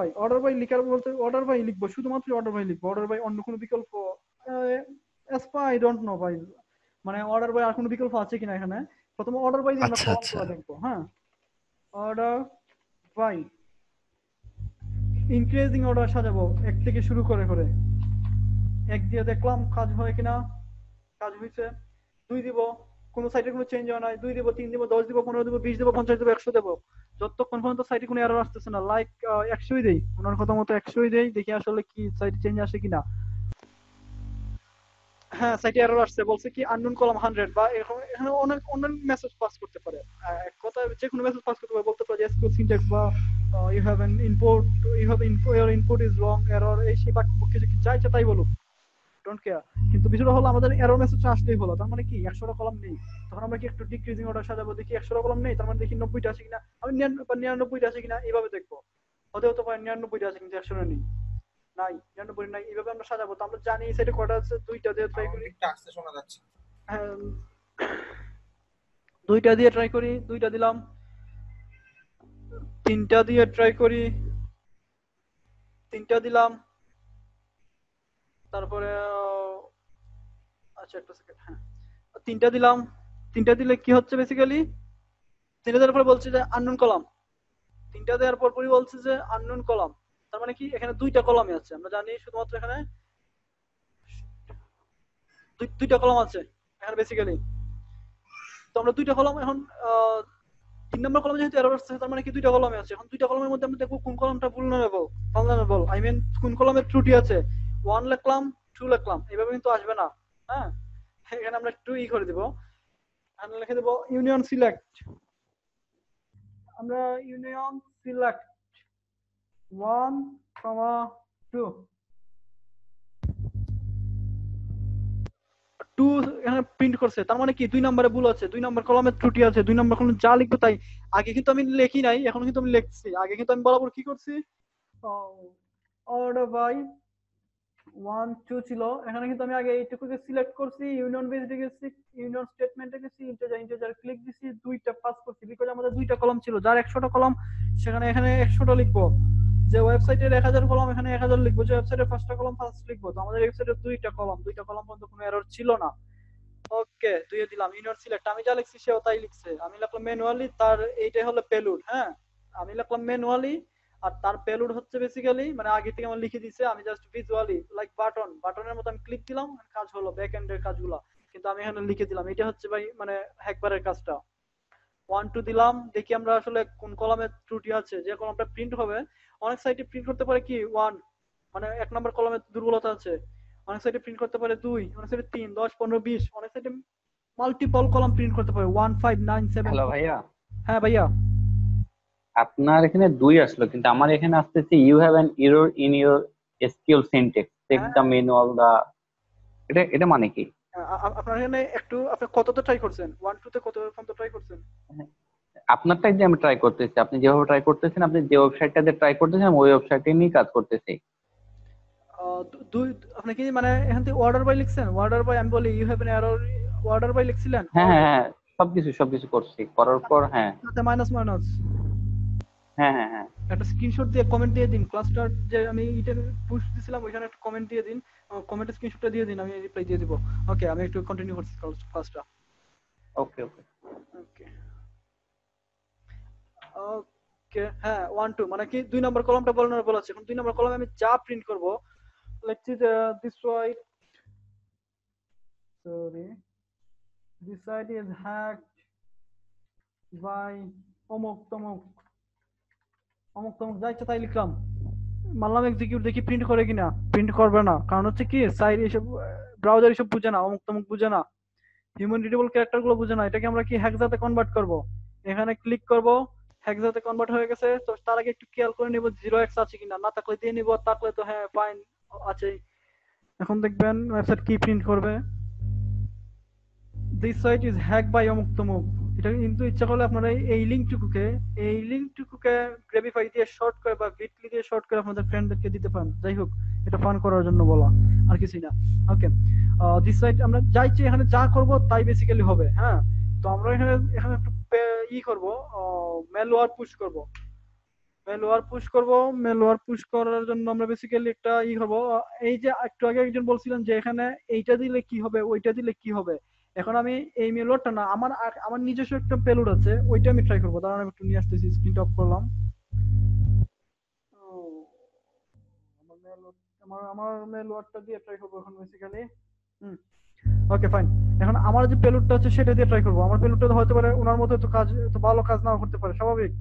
S2: বাই লিখার বলতে অর্ডার বাই লিখবো, শুধুমাত্র অর্ডার বাই লিখবো। অর্ডার বাই অন্য কোনো বিকল্প আই ডোন্ট নো ভাই, মানে অর্ডার বাই আর কোনো বিকল্প আছে কিনা এখানে। প্রথমে অর্ডার বাই দিয়ে আমরা কলামগুলো দেখবো। হ্যাঁ, অর্ডার বাই ইনক্রিজিং অর্ডার সাজাবো 1 থেকে শুরু করে 1 দিয়ে দেখলাম কাজ হয় কিনা, কাজ হয়েছে। 2 দিব, কোন সাইটে কোনো চেঞ্জ হয় না। 2 দিব, 3 দিব, 10 দিব, 15 দিব, 20 দিব, 50 দিব, 100 দেব, যতক্ষণ পর্যন্ত সাইটে কোনো এরর আসতেছে না। লাইক 100ই দেই, ওনার কথা মতো 100ই দেই, দেখি আসলে কি সাইটে চেঞ্জ আসে কিনা। হ্যাঁ, সাইটে এরর আসছে, বলছে কি আননোন কলাম 100, বা এখানে অনেক মেসেজ পাস করতে পারে। এক কথা যে কোনো মেসেজ পাস করতে পারে, বলতে পারে SQL সিনট্যাক্স বা you have an import, your input is wrong, error, এই সেই কিছু যা ইচ্ছা তাই বলুক, ডোন্ট কেয়ার। কিন্তু বিষয়টা হলো আমাদের এরর মেসেজটা আসলেই হলো, তার মানে কি 100টা কলাম নেই। তখন আমরা কি একটু ডিক্রিজিং অর্ডার সাজাবো, দেখি 100টা কলাম নেই, তার মানে দেখি 90টা আছে কিনা, আমি 99টা আছে কিনা, এইভাবে দেখবো। হতে পারে 99টা আছে কিন্তু 100টা নেই, নাই 99 নাই, এইভাবে আমরা সাজাবো। তো আমরা জানি এই সাইডে কয়টা আছে, 2টা দিয়ে ট্রাই করি।
S15: আসছে শোনা যাচ্ছে।
S2: 2টা দিয়ে ট্রাই করি, 2টা দিলাম। 3টা দিয়ে ট্রাই করি, 3টা দিলাম। তারপরে আচ্ছা একটা সেকেন্ড, হ্যাঁ 3টা দিলাম। 3টা দিলে কি হচ্ছে বেসিক্যালি, 3টা দেওয়ার পর বলছে যে আননোন কলাম। 3টা দেওয়ার পরই বলছে যে আননোন কলাম, তার মানে কি এখানে 2টা কলামই আছে। আমরা জানি শুধুমাত্র এখানে 2টা কলাম আছে এখানে বেসিক্যালি। তো আমরা 2টা কলাম এখন 3 নম্বর কলামে যেহেতু এরর আসছে, তার মানে কি 2টা কলামে আছে। এখন 2টা কলামের মধ্যে আমরা দেখব কোন কলামটা vulnerable, আই মিন কোন কলামে ত্রুটি আছে। 1 লিখলাম, 2 লিখলাম, এইভাবে কিন্তু আসবে না। হ্যাঁ, এখানে আমরা একটু করে দেব, আমরা লিখে দেব ইউনিয়ন সিলেক্ট। আমরা ইউনিয়ন সিলেক্ট 1, 2 এখানে প্রিন্ট করছে, তার মানে কি 2 নম্বরে ভুল আছে, 2 নম্বর কলামে ত্রুটি আছে। 2 নম্বর কলামে যা লিখবো তাই। আগে কিন্তু আমি লিখি নাই, এখন কিন্তু আমি লিখছি। আগে কিন্তু আমি বরাবর কি করছি, অর্ডার বাই 1 2 ছিল, এখানে কিন্তু আমি আগে এইটুকুকে সিলেক্ট করছি, ইউনিয়ন বেসড গেছি, ইউনিয়ন স্টেটমেন্টে গেছি, ইন্টিজার ক্লিক দিছি, 2টা পাস করছি। বিকজ আমাদের 2টা কলাম ছিল, যার 100টা কলাম সেখানে এখানে 100টা লিখবো। যে ওয়েবসাইটের 1000 কলাম এখানে 1000 লিখবো, যে ওয়েবসাইটের 5টা কলাম 5 লিখবো। তো আমাদের ওয়েবসাইটের 2টা কলাম পর্যন্ত কোনো এরর ছিল না। ওকে, দুইয়ে দিলাম ইউনিয়ন সিলেক্ট। আমি যা লিখছি সেও তাই লিখছে। আমি লিখলাম ম্যানুয়ালি, তার এইটাই হলো পেলুড। হ্যাঁ, আমি লিখলাম ম্যানুয়ালি আর তার পেলুড হচ্ছে বেসিক্যালি মানে আগে থেকে আমার লিখে দিয়েছে, আমি জাস্ট ভিজুয়ালি লাইক বাটনের মতো আমি ক্লিক দিলাম, কাজ হলো ব্যাক এন্ডের কাজগুলো। কিন্তু আমি এখানে লিখে দিলাম। এটা হচ্ছে ভাই মানে হ্যাকবারের কাজটা। 1 2 দিলাম, দেখি আমরা আসলে কোন কলামে ত্রুটি আছে। যে কলামটা প্রিন্ট হবে, অনেক সাইটে প্রিন্ট করতে পারে কি 1 মানে 1 নম্বর কলামে দুর্বলতা আছে, অনেক সাইটে প্রিন্ট করতে পারে 2, অনেক সাইটে 3 10 15 20, অনেক সাইটে মাল্টিপল কলাম প্রিন্ট করতে পারে 1 5 9 7।
S17: হ্যালো ভাইয়া।
S2: হ্যাঁ ভাইয়া,
S17: আপনার এখানে 2 আসলো, কিন্তু আমার এখানে আসতেছে you have an error in your SQL syntax, check the manual দা। এটা মানে কি?
S2: আপনার এখানে একটু আপনি কতটা ট্রাই করছেন? 1 2 তে কত পর্যন্ত ট্রাই করছেন?
S17: আপনারটাই যে আমি ট্রাই করতেছি, আপনি যেভাবে ট্রাই করতেছেন, আপনি যে ওয়েবসাইটটাতে ট্রাই করতেছেন ওই ওয়েবসাইটে নিয়ে কাজ করতেছি।
S2: আপনি কি মানে এখান থেকে অর্ডার বাই লিখছেন? অর্ডার বাই আমি বলি you have an error, order by লিখছিলেন?
S17: হ্যাঁ, সবকিছু করছি, করার পর হ্যাঁ
S2: মাইনাস
S17: হ্যাঁ
S2: একটা স্ক্রিনশট দিয়ে কমেন্ট দিয়ে দিন। ক্লাসটার যে আমি এটা পুশ দিছিলাম ওইখানে একটা কমেন্ট দিয়ে দিন, কমেন্টের স্ক্রিনশটটা দিয়ে দিন, আমি রিপ্লাই দিয়ে দিব। ওকে, আমি একটু কন্টিনিউ করছি ক্লাসটা।
S17: ওকে
S2: হ্যাঁ 1 2 মানে কি 2 নম্বর কলামটা বলা আছে। এখন 2 নম্বর কলামে আমি যা প্রিন্ট করব, লিখছি যে this site is hacked by অমুক তমুক যা ইচ্ছা তাই লিখলাম, মারলাম এক্সিকিউট, দেখি প্রিন্ট করে কিনা। প্রিন্ট করবে না, কারণ হচ্ছে কি সাইট এসব ব্রাউজার এসব বুঝে না, অমুক তমুক বুঝে না, হিউম্যান রিডেবল ক্যারেক্টার গুলো বুঝে না। এটাকে আমরা কি হেক্সাতে কনভার্ট করব। এখানে ক্লিক করব, হেক্সাতে কনভার্ট হয়ে গেছে। তো তার আগে একটু খেয়াল করে নিব 0x আছে কিনা, না থাকলে দিয়ে নিব, থাকলে তো হ্যাঁ ফাইন আছে। এখন দেখবেন ওয়েবসাইট কি প্রিন্ট করবে, this site is hack by অমুক তমুক। এটা কিন্তু ইচ্ছা করলে আপনারা এই লিঙ্কটুকুকে গ্রেবিফাই দিয়ে শর্ট করে বা বিটলি দিয়ে শর্ট করে আপনাদের ফ্রেন্ডদেরকে দিতে পারেন। যাই হোক, এটা ফান করার জন্য বলা, আর কিছুই না। ওকে, দিস সাইট আমরা চাইছি এখানে যা করব তাই বেসিক্যালি হবে। হ্যাঁ, তো আমরা এখানে একটু করব, মেলওয়্যার পুশ করার জন্য আমরা বেসিক্যালি একটা করব। এই যে একটু আগে একজন বলছিলেন যে এখানে এইটা দিলে কি হবে, ওইটা দিলে কি হবে। এখন আমি এই মেলওয়্যারটা না, আমার নিজস্ব একটা পেলোড আছে, ওইটা আমি ট্রাই করবো। দাঁড়ান আমি একটু নিয়ে আসতেছি, স্ক্রিনটা অফ করলাম। আমার মেলওয়্যারটা দিয়ে ট্রাই করবো এখন বেসিক্যালি। ওকে ফাইন, এখন আমার যে পেলোডটা আছে সেটা দিয়ে ট্রাই করবো। আমার পেলোডটা হতে পারে ওনার মতো তো কাজ, তো ভালো কাজ নাও করতে পারে, স্বাভাবিক।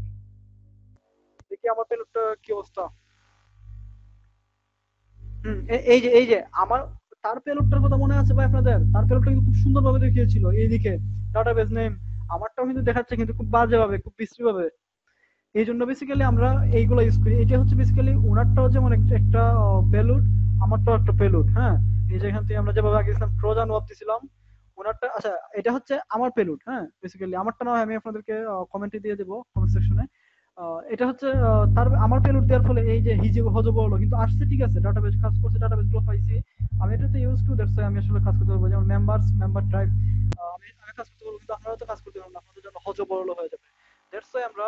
S2: দেখি আমার পেলোডটা কি অবস্থা। এই যে আমার তার পেলোডটার কথা মনে আছে ভাই আপনাদের? তার পেলোডটা কিন্তু খুব সুন্দরভাবে দেখিয়েছিল এইদিকে ডাটাবেস নেম। আমারটাও কিন্তু দেখাচ্ছে কিন্তু খুব বাজে ভাবে, খুব বিশ্রী ভাবে। এই জন্য বেসিক্যালি আমরা এইগুলো ইউজ করি। এটা হচ্ছে বেসিক্যালি ওনারটাও যেমন একটা পেলোড, আমারটাও একটা পেলোড। হ্যাঁ, এই যে এখান থেকে আমরা যেভাবে আগে দিয়েছিলাম ট্রোজান ওয়াপ দিয়েছিলাম, ওনারটা আচ্ছা এটা হচ্ছে আমার পেলোড। হ্যাঁ, বেসিক্যালি আমারটা না হয় আমি আপনাদেরকে কমেন্টে দিয়ে দেবো, কমেন্ট সেকশনে। এটা হচ্ছে তার আমার পেলোড দেওয়ার ফলে এই যে হিজি হজব হলো, কিন্তু আসছে ঠিক আছে, ডাটাবেস কাজ করছে, ডাটাবেস গুলো পাইছি আমি, এটাতে ইউজ টু দ্যাটস আমি আসলে কাজ করতে পারবো। যেমন মেম্বার ড্রাইভ আমি কাজ করতে পারবো, কিন্তু আপনারা তো কাজ করতে পারবেন না, আপনাদের জন্য হজব হলো হয়ে যাবে। দ্যাটস আমরা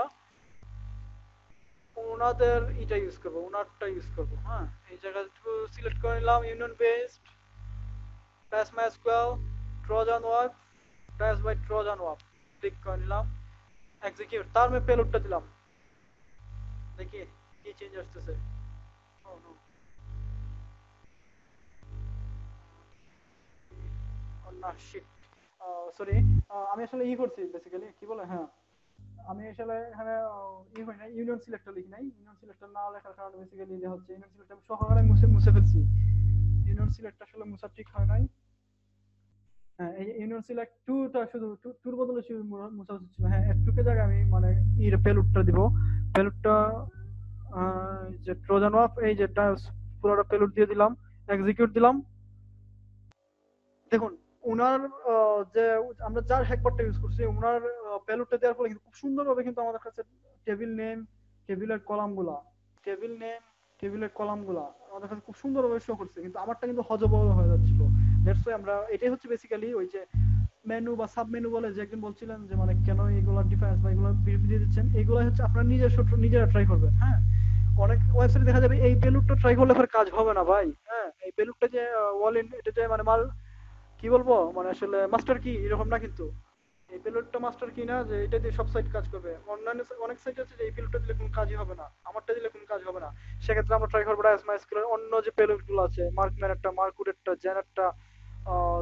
S2: ওনাদের এটা ইউজ করবো, ওনারটা ইউজ করবো। হ্যাঁ, এই জায়গায় সিলেক্ট করে নিলাম ইউনিয়ন বেসড প্যাস মাইস্কুয়েল ট্রোজান ওয়ার্ক প্যাস বাই ট্রোজান ওয়ার্ক, ক্লিক করে নিলাম, এক্সিকিউট। তার আমি পেলোডটা দিলাম, দেখি কি চেঞ্জ আসতেছে। ও নো, না শিট, সরি, আমি আসলে করছি বেসিক্যালি কি বলে, হ্যাঁ আমি আসলে এখানে হয় না, ইউনিয়ন সিলেক্টর লিখি নাই। ইউনিয়ন সিলেক্টর না লেখার কারণে বেসিক্যালি যে হচ্ছে ইউনিয়ন সিলেক্টর আমি সহকারে মুছে ফেলছি। ইউনিয়ন সিলেক্ট আসলে মুছা ঠিক হয় নাই। হ্যাঁ, এই ইউনিয়ন সিলেক্ট টুটা শুধু টুর বদলে শুধু মুছা উচিত ছিল। হ্যাঁ, টুকে জায়গায় আমি মানে পেলোডটা দিব। পেলোডটা যে ট্রোজান ওয়াপ, এই যে পুরোটা পেলোড দিয়ে দিলাম, এক্সিকিউট দিলাম। দেখুন ওনার যে আমরা যার হ্যাকবারটা ইউজ করছি, ওনার পেলোডটা দেওয়ার ফলে কিন্তু খুব সুন্দরভাবে কিন্তু আমাদের কাছে টেবিল নেম, টেবিলের কলামগুলা আমাদের কাছে খুব সুন্দরভাবে শো করছে, কিন্তু আমারটা কিন্তু হজবরল হয়ে যাচ্ছিল। দ্যাটস ওয়াই আমরা এটাই হচ্ছে বেসিক্যালি ওই যে মেনু বা সাব মেনু বলে যে একজন বলছিলেন যে মানে কেন এইগুলা ডিফারেন্স বা এগুলো দিয়ে দিচ্ছেন, এইগুলো হচ্ছে আপনারা নিজেরা ট্রাই করবেন। হ্যাঁ, অনেক ওয়েবসাইটে দেখা যাবে এই পেলোডটা ট্রাই করলে পরে কাজ হবে না ভাই। হ্যাঁ, এই পেলোডটা যে এটা যে মানে মাল কি বলবো মানে আসলে মাস্টার কি এরকম না, কিন্তু এই পেলোডটা মাস্টার কি না যে এটা দিয়ে সব সাইট কাজ করবে। অন্যান্য অনেক সাইট আছে যে এই পেলোডটা দিলে কোনো কাজই হবে না, আমারটা দিলে কোনো কাজ হবে না। সেক্ষেত্রে আমরা ট্রাই করবো MySQL এর অন্য যে পেলোড গুলো আছে, মার্কম্যানেরটা, মার্কুডেরটা, জেনারটা।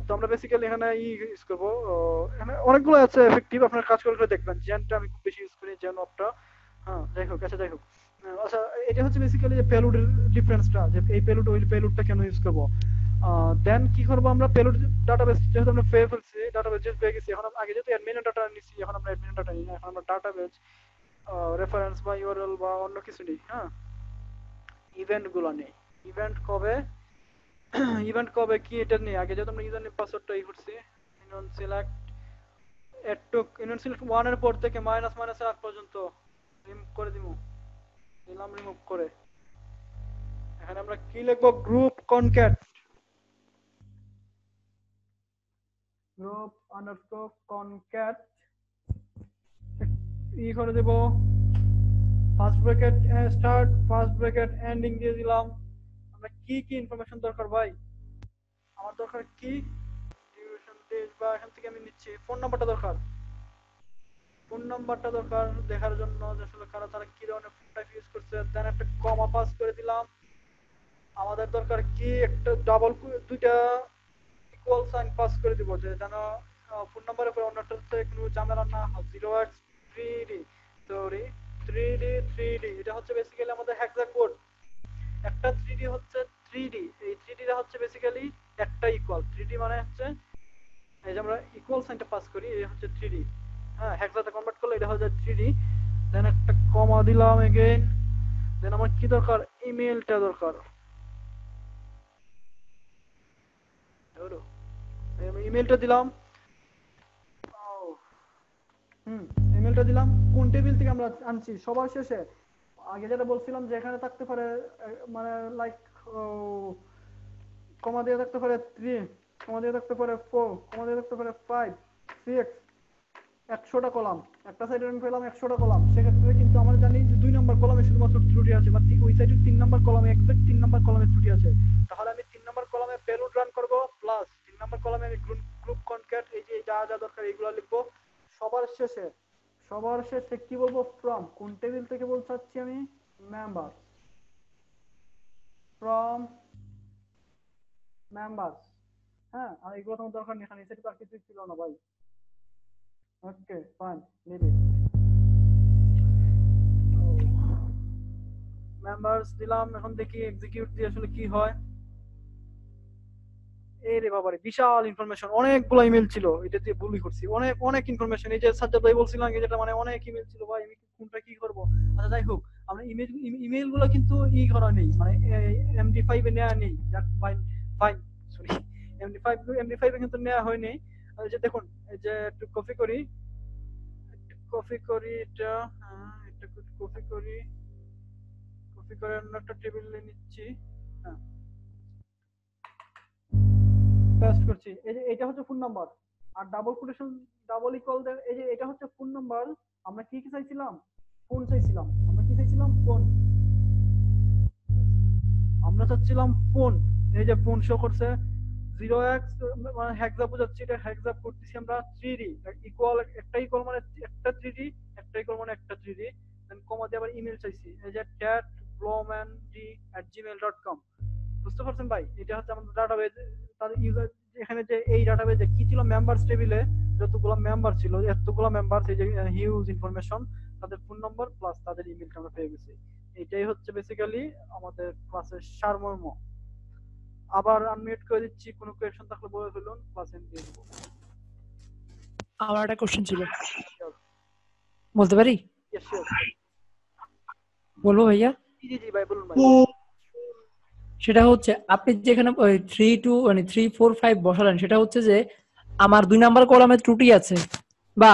S2: তো আমরা বেসিক্যালি এখানে ইউজ করবো। এখানে অনেকগুলো আছে এফেক্টিভ, আপনার কাজ করে করে দেখবেন। জেনটা আমি খুব বেশি ইউজ করি, জেন অপটা। হ্যাঁ যাই হোক, আচ্ছা যাই হোক। আচ্ছা এটা হচ্ছে বেসিক্যালি যে পেলোডের ডিফারেন্সটা, যে এই পেলোড ওই পেলোডটা কেন ইউজ করবো। দেন কি করবো আমরা, পেলোড ডাটাবেস যেহেতু আমরা পেয়ে ফেলছি, ডাটাবেস যেহেতু পেয়ে গেছি, এখন আগে যেহেতু অ্যাডমিনের ডাটা নিছি, এখন আমরা অ্যাডমিনের ডাটা নিই না, এখন আমরা ডাটাবেস রেফারেন্স বা ইউআরএল বা অন্য কিছু নেই। হ্যাঁ ইভেন্ট গুলো নেই। ইভেন্ট কবে ইভেন্ট কবে কি এটা নেই, আগে যেহেতু আমরা ইউজার নেম পাসওয়ার্ডটা করছি, ইনন সিলেক্ট ইনন সিলেক্ট 1 এর পর থেকে মাইনাস মাইনাস আগ পর্যন্ত রিমুভ করে দিমু, দিলাম রিমুভ করে। এখানে আমরা কি লিখবো, group concat, group underscore concat করে দেব, first bracket start, first bracket ending দিয়ে দিলাম। আমরা কি কি ইনফরমেশন দরকার ভাই, আমার দরকার কি ডিউরেশন ডেজ, বা এখান থেকে আমি নিচ্ছি ফোন নাম্বারটা দরকার, ফোন নাম্বারটা দরকার দেখার জন্য যে আসলে কারা তারা কি ধরনের ফোন টাইপ ইউজ করছে। দেন একটা কমা পাস করে দিলাম। আমাদের দরকার কি একটা ডাবল দুইটা ইকুয়াল সাইন পাস করে দিব, যে যেন ফোন নাম্বারের পরে অন্যটাতে কোনো ঝামেলা না হয়। 0x3d সরি 3d এটা হচ্ছে বেসিক্যালি আমাদের হেক্সা কোড। একটা 3d হচ্ছে 3d, এই 3d টা হচ্ছে বেসিক্যালি একটা ইকুয়াল। 3d মানে হচ্ছে এই যে আমরা ইকুয়াল সাইনটা পাস করি, এই হচ্ছে 3d। হ্যাঁ হেক্সাতে কনভার্ট করলে এটা হচ্ছে 3d। দেন একটা কমা দিলাম এগেইন। দেন আমার কি দরকার, ইমেলটা দরকার। ইমেলটা দিলাম, ইমেলটা দিলাম। কোন টেবিল থেকে আমরা আনছি সবার শেষে, আগে যেটা বলছিলাম যে এখানে থাকতে পারে মানে লাইক কমা দিয়ে থাকতে পারে 3, কমা দিয়ে থাকতে পারে 4, কমা দিয়ে থাকতে পারে 5, 6, 100টা কলাম। একটা সাইডে আমি পেলাম 100টা কলাম। সেক্ষেত্রে কিন্তু আমরা জানি যে 2 নম্বর কলামে শুধুমাত্র ত্রুটি আছে, বা ওই সাইডে 3 নম্বর কলামে এক্সাক্ট 3 নম্বর কলামে ত্রুটি আছে। তাহলে আমি 3 নম্বর কলামে পেলোড রান করব, প্লাস 3 নম্বর কলামে আমি গ্রুপ কনক্যাট এই যে যা যা দরকার এইগুলো লিখবো। সবার শেষে কি বলবো, ফ্রম কোন টেবিল থেকে বলতে চাচ্ছি আমি, মেম্বার, ফ্রম মেম্বারস। হ্যাঁ আর এগুলো তোমার দরকার নেই, এখানে সেটা তো আর কিছু ছিল না ভাই। Okay fine, leave it. Members দিলাম। এখন দেখি এক্সিকিউট দিয়ে আসলে কি হয়। এই রে বাবারে বিশাল ইনফরমেশন, অনেকগুলো ইমেল ছিল, এটা দিয়ে ভুলই করছি। অনেক অনেক ইনফরমেশন, এই যে সাজ্জাদ ভাই বলছিলাম যেটা মানে অনেক ইমেল ছিল ভাই, আমি কোনটা কি করব। আচ্ছা যাই হোক, আমরা ইমেল গুলো কিন্তু করা নেই, মানে MD5 এ নেওয়া নেই। যাক ফাইন ফাইন সরি, MD5 এ কিন্তু নেওয়া হয়নি। এই যে দেখুন, এই যে একটু কপি করি এটা, একটু কপি করে অন্য একটা টেবিলে নিচ্ছি। হ্যাঁ পেস্ট করছি। এই যে এটা হচ্ছে ফোন নাম্বার, আর ডাবল কোটেশন ডাবল ইকুয়াল, এই যে এটা হচ্ছে ফোন নাম্বার। আমরা কি কি চাইছিলাম, ফোন চাইছিলাম। আমরা কি চাইছিলাম, ফোন। আমরা চাচ্ছিলাম ফোন। এই যে ফোন শো করছে 0x মানে হেক্সা বোঝাচ্ছি, এটা হেক্সা করতেছি আমরা 3d ইকুয়াল, একটা ইকুয়াল মানে একটা 3d, একটা ইকুয়াল মানে একটা 3d। দেন কমা দিয়ে আবার ইমেল চাইছি, এই যে @blomand@gmail.com। বুঝতে পারছেন ভাই, এটা হচ্ছে আমাদের ডাটাবেজ। তাদের ইউজার এখানে যে এই ডাটাবেজে কি ছিল, মেম্বারস টেবিলে যতগুলো মেম্বার ছিল, এতগুলো মেম্বার, এই যে হিউজ ইনফরমেশন, তাদের ফোন নম্বর প্লাস তাদের ইমেলটা আমরা পেয়ে গেছি। এটাই হচ্ছে বেসিক্যালি আমাদের ক্লাসের সারমর্ম। আবার আনমিউট করে দিচ্ছি, কোনো কোয়েশ্চন থাকলে বলে ফেলুন, ক্লাস এন্ড দিয়ে দেব।
S18: আমার একটা কোশ্চেন ছিল, বলতে পারি? বলবো ভাইয়া?
S2: জি ভাই বলুন ভাই।
S18: সেটা হচ্ছে আপনি যেখানে 3 মানে 3 4 5 বসালেন, সেটা হচ্ছে যে আমার 2 নাম্বার কলামে ত্রুটি আছে, বা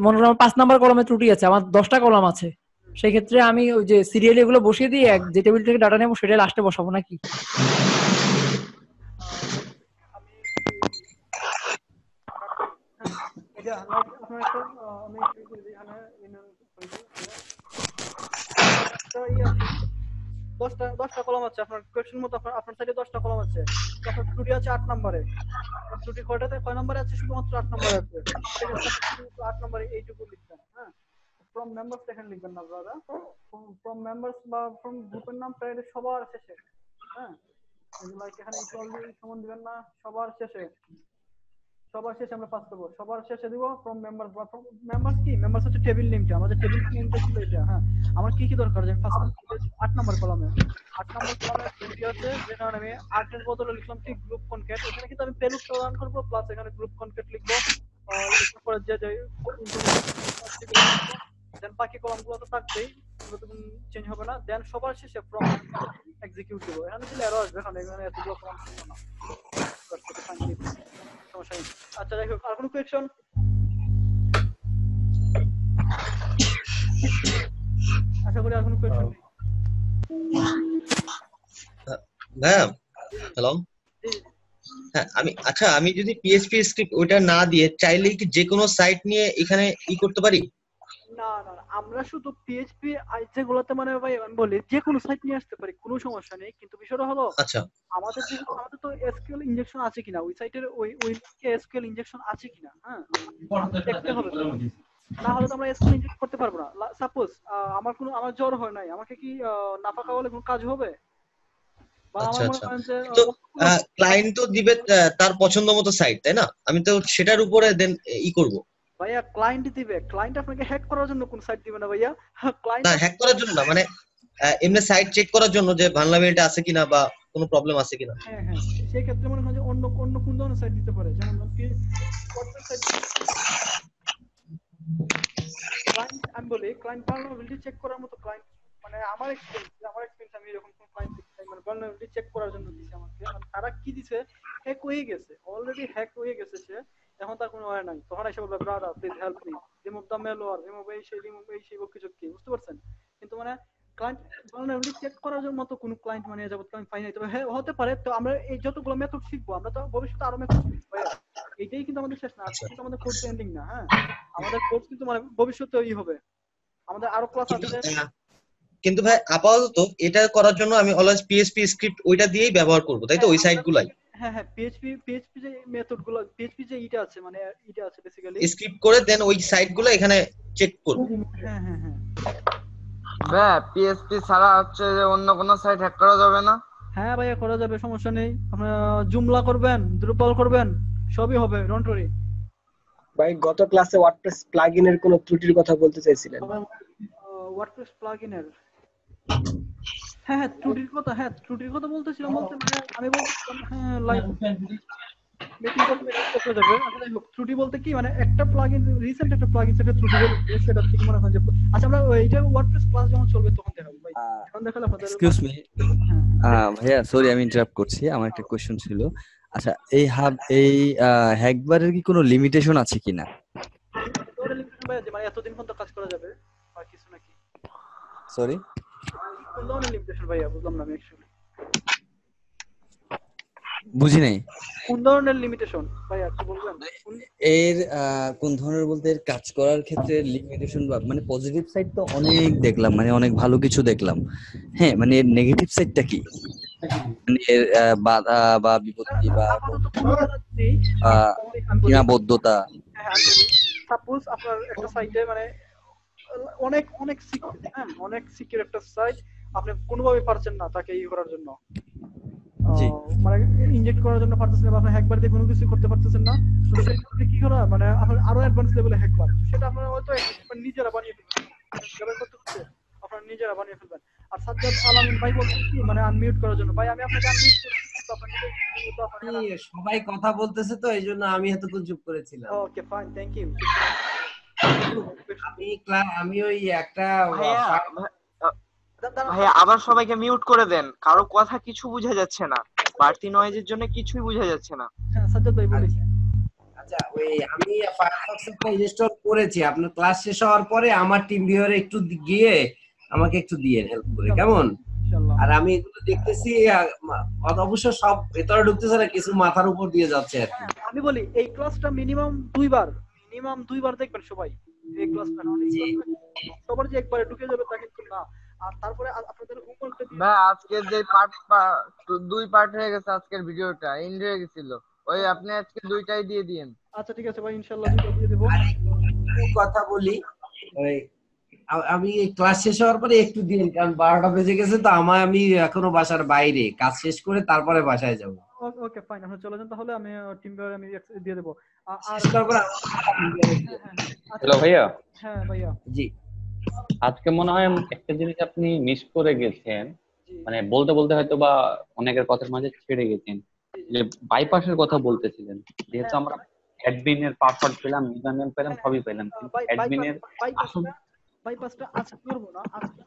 S18: মনে করেন 5 নাম্বার কলামে ত্রুটি আছে, আমার 10টা কলাম আছে। সেই ক্ষেত্রে আমি ওই যে সিরিয়ালি এগুলো বসিয়ে দিয়ে যে টেবিল থেকে ডাটা নেবো সেটা লাস্টে বসাবো নাকি?
S2: এটা আপনার একটা আমি এখানে 10টা কলাম আছে আপনার কোয়েশ্চেন মতো আপনার সাইডে 10টা কলাম আছে আপনার ত্রুটি আছে 8 নম্বরে ত্রুটি কয় নম্বরে আছে শুধুমাত্র 8 নম্বরে আছে 8 নম্বরে এইটুকু লিখবেন হ্যাঁ ফ্রম মেম্বারস এখানে লিখবেন না দাদা ফ্রম মেম্বারস বা ফ্রম গ্রুপের নাম প্রায় সবার শেষে হ্যাঁ লাইক এখানে ইকুয়ালি সমান দিবেন না সবার শেষে আমরা পাস করব সবার শেষে দিব ফ্রম মেম্বারস বা ফ্রম মেম্বারস কি মেম্বারস হচ্ছে টেবিল নেমটা আমাদের টেবিল নেমটা ছিল এটা হ্যাঁ আমার কি দরকার যে ফার্স্ট 8 নম্বর কলামে 8 নম্বর কলামে ত্রুটি আছে যেটা আমি 8 এর বদলে লিখলাম কি গ্রুপ কনক্যাট এখানে কিন্তু আমি পেলুড প্রদান করব প্লাস এখানে গ্রুপ কনক্যাট লিখব এরপর যে দেন বাকি কলামগুলো তো থাকবেই চেঞ্জ হবে না দেন সবার শেষে ফ্রম এক্সিকিউট দেব এখানে দিলে এরর আসবে কারণ এখানে এতগুলো কলাম ছিল না সমস্যা নেই আচ্ছা যাই হোক আর কোনো কোয়েশ্চন আশা করি আর কোনো কোয়েশ্চন নেই
S16: হ্যাঁ হ্যালো হ্যাঁ আমি যদি পিএইচপি স্ক্রিপ্ট ওটা না দিয়ে চাইলেই কি যে কোনো সাইট নিয়ে এখানে করতে পারি
S2: না আমরা শুধু পিএইচপি যেগুলোতে মানে ভাই আমি বলি যে কোনো সাইট নিয়ে আসতে পারি কোনো সমস্যা নেই কিন্তু বিষয়টা হলো
S16: আচ্ছা
S2: আমাদের তো এসকিউএল ইনজেকশন আছে কিনা ওই সাইটের ওই এসকিউএল ইনজেকশন আছে কিনা হ্যাঁ দেখতে হবে না হলে তো আমরা এসকিউএল ইনজেক্ট করতে পারবো না সাপোজ আমার জ্বর হয় নাই আমাকে কি নাফা খাওয়ালে কোনো কাজ হবে
S16: আচ্ছা তো ক্লায়েন্ট তো দিবে তার পছন্দ মতো সাইট তাই না আমি তো সেটার উপরে দেন করব
S2: ভাইয়া ক্লায়েন্ট দিবে ক্লায়েন্ট আপনাকে হ্যাক করার জন্য কোন সাইট দিবে না ভাইয়া ক্লায়েন্ট
S16: না হ্যাক করার জন্য না মানে এমনি সাইট চেক করার জন্য যে ভালনারেবিলিটি আছে কিনা বা কোনো প্রবলেম আছে কিনা
S2: হ্যাঁ সেই ক্ষেত্রে মনে হয় যে অন্য কোন ধরনের সাইট দিতে পারে যেমন কি WordPress সাইট ক্লায়েন্ট আমি বলি ক্লায়েন্ট ভালনারেবিলিটি চেক করার মতো ক্লায়েন্ট মানে আমার এক্সপেরিয়েন্স আমি এরকম কোন ক্লায়েন্ট মানে ভালনারেবিলিটি চেক করার জন্য দিছে আমাকে মানে তারা কি দিছে হ্যাক হয়ে গেছে অলরেডি হ্যাক হয়ে গেছে সে এখন তার কোনো ওয়ে নাই তখন এসে বলবে brother please help me remove the malware remove এই সেই কিছু কি বুঝতে পারছেন কিন্তু মানে ক্লায়েন্ট ভালনারেবিলিটি চেক করার মতো কোনো ক্লায়েন্ট মানে যাবত আমি পাই নাই তবে হ্যাঁ হতে পারে তো আমরা এই যতগুলো মেথড শিখবো আমরা তো ভবিষ্যতে আরো মেথড শিখবো এইটাই কিন্তু আমাদের শেষ না কিন্তু আমাদের কোর্স এন্ডিং না হ্যাঁ আমাদের কোর্স কিন্তু মানে ভবিষ্যতে হবে আমাদের আরো ক্লাস আছে
S16: কিন্তু ভাই আপাতত এটা করার জন্য আমি অলওয়েজ পিএইচপি স্ক্রিপ্ট ওইটা দিয়েই ব্যবহার করব তাই তো ওই সাইটগুলাই
S2: হ্যাঁ পিএইচপি যে মেথডগুলো পিএইচপি যে এটা আছে মানে এটা আছে বেসিক্যালি
S16: স্ক্রিপ্ট করে দেন ওই সাইটগুলো এখানে চেক করব
S2: হ্যাঁ
S9: ভাই পিএইচপি ছাড়া হচ্ছে যে অন্য কোনো সাইট হ্যাক করা যাবে না
S2: হ্যাঁ ভাইয়া করা যাবে সমস্যা নেই আপনারা জুমলা করবেন দ্রুপাল করবেন সবই হবে ডোন্ট ওয়ারি
S14: ভাই গত ক্লাসে ওয়ার্ডপ্রেস প্লাগইনের কোনো ত্রুটির কথা বলতে চাইছিলেন
S2: ওয়ার্ডপ্রেস প্লাগইনের হ্যাঁ ত্রুটির কথা বলতেছিলাম বলতে আমি বলছিলাম হ্যাঁ লাইক মিটিং করতে যাবে আসলে ত্রুটি বলতে কি মানে একটা প্লাগইন রিসেন্ট একটা প্লাগইন সেটা ত্রুটি বলতে সেটা ঠিক মনে হয় যে আচ্ছা আমরা এইটা ওয়ার্ডপ্রেস ক্লাস যখন চলবে তখন দেখাবো ভাই এখন দেখালে আপনাদের
S21: এক্সকিউজ মি ভাইয়া সরি আমি ইন্টারাপ্ট করছি আমার একটা কোশ্চেন ছিল আচ্ছা এই হ্যাকবারের কি কোনো লিমিটেশন আছে কিনা
S2: ওর লিমিটেশন ভাই যে মানে এতদিন পর্যন্ত কাজ করা যাবে আর কিছু নাকি
S21: সরি
S2: কোন ধরনের লিমিটেশন ভাইয়া বুঝলাম না আমি অ্যাকচুয়ালি
S21: বুঝি নাই
S2: কোন ধরনের লিমিটেশন ভাইয়া কি বলবেন
S21: এর কোন ধরনের বলতে কাজ করার ক্ষেত্রে লিমিটেশন বা মানে পজিটিভ সাইড তো অনেক দেখলাম মানে অনেক ভালো কিছু দেখলাম হ্যাঁ মানে এর নেগেটিভ সাইডটা কি মানে এর বাধা বা বিপত্তি বা সীমাবদ্ধতা
S2: সাপোজ আপনার একটা সাইটে মানে অনেক সিকিউর হ্যাঁ অনেক সিকিউর একটা সাইট আপনি কোনোভাবে পারছেন না তাকে করার জন্য মানে ইনজেক্ট করার জন্য পারতেছেন না আপনি হ্যাকবার দিয়ে কোনো কিছু করতে পারতেছেন না তো সেটা কি করা মানে আপনার আরো অ্যাডভান্স লেভেলে হ্যাকবার সেটা আপনারা হয়তো নিজেরা বানিয়ে ফেলবেন আপনারা নিজেরা বানিয়ে ফেলবেন আর সাজ্জাদ আলামিন ভাই বলছেন কি মানে আনমিউট করার জন্য ভাই আমি আপনাকে আনমিউট করছি
S1: সবাই কথা বলতেছে তো এইজন্য আমি এতক্ষণ চুপ করেছিলাম
S2: ওকে ফাইন থ্যাংক ইউ
S1: আমি ওই একটা
S9: ভাইয়া আবার সবাইকে মিউট করে দেন কারো কথা কিছু বোঝা যাচ্ছে না বাড়তি নয়েজের জন্য কিছুই বোঝা যাচ্ছে না
S2: হ্যাঁ সাজ্জাদ ভাই বলেন
S1: আচ্ছা ওই আমি ফায়ারফক্সটা ইনস্টল করেছি আপনার ক্লাস শেষ হওয়ার পরে আমার টিম ভিউয়ারে একটু গিয়ে আমাকে একটু দিয়ে হেল্প করে কেমন আর আমি এগুলো দেখতেছি অবশ্য সব ভেতরে ঢুকতেছে না কিছু মাথার উপর দিয়ে যাচ্ছে আর কি
S2: আমি বলি এই ক্লাসটা মিনিমাম দুইবার দেখবেন সবাই এই ক্লাসটা সবার যে একবারে ঢুকে যাবে তা কিন্তু না আর তারপরে আপনাদের হোমওয়ার্কটা দিয়ে
S9: ভাই আজকের যে দুই পার্ট হয়ে গেছে আজকের ভিডিওটা এন্ড হয়ে গেছিল ওই আপনি আজকে দুইটাই দিয়ে দিয়েন।
S2: আচ্ছা ঠিক আছে ভাই ইনশাআল্লাহ দুটো দিয়ে দেব।
S1: কথা বলি ওই আমি ক্লাস শেষ হওয়ার পরে একটু দিন, কারণ 12টা বেজে গেছে তো আমি এখনো বাসার বাইরে, কাজ শেষ করে তারপরে বাসায় যাব।
S2: ওকে ফাইন, আপনি চলে যান তাহলে, আমি টিম ভিউয়ার আমি দিয়ে দেব। আর
S17: হ্যালো ভাইয়া।
S2: হ্যাঁ ভাইয়া।
S17: জি আজকে মনে হয় একটা জিনিস আপনি মিস করে গেছেন, মানে বলতে বলতে হয়তো বা অনেকের কথার মাঝে ছেড়ে গেছেন, যে বাইপাসের কথা বলতেছিলেন। যেহেতু আমরা অ্যাডমিনের পাসওয়ার্ড পেলাম, ইউজারনেম পেলাম, সবই পেলাম, কিন্তু অ্যাডমিনের
S2: বাইপাসটা আজকে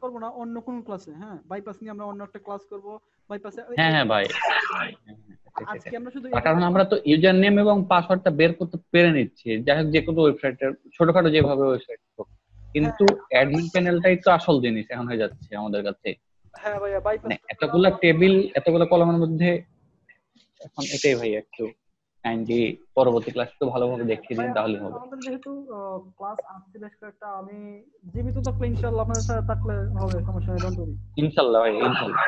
S2: করব না অন্য কোন ক্লাসে। হ্যাঁ বাইপাস নিয়ে আমরা অন্য একটা ক্লাস করব। বাইপাসে
S17: হ্যাঁ ভাই,
S2: আজকে আমরা শুধু
S17: কারণ আমরা তো ইউজার নেম এবং পাসওয়ার্ডটা বের করতে পেরে নিচ্ছি, যাই হোক যে কোনো ওয়েবসাইটের ছোটখাটো যেভাবে ওয়েবসাইট হোক, কিন্তু অ্যাডমিন প্যানেলটাই তো আসল জিনিস এখন হয়ে যাচ্ছে আমাদের কাছে।
S2: হ্যাঁ ভাইয়া বাইপাস
S17: এতগুলা টেবিল এতগুলা কলামের মধ্যে এখন এটাই ভাই একটু কাইন্ডলি পরবর্তী ক্লাস তো ভালোভাবে দেখিয়ে দিন তাহলে হবে।
S2: আমাদের যেহেতু ক্লাস আসছে বেশ কয়েকটা, আমি জীবিত থাকলে ইনশাআল্লাহ আপনাদের সাথে থাকলে হবে, সমস্যা নেই, ডোন্ট ওয়ারি
S17: ইনশাআল্লাহ ভাই ইনশাআল্লাহ।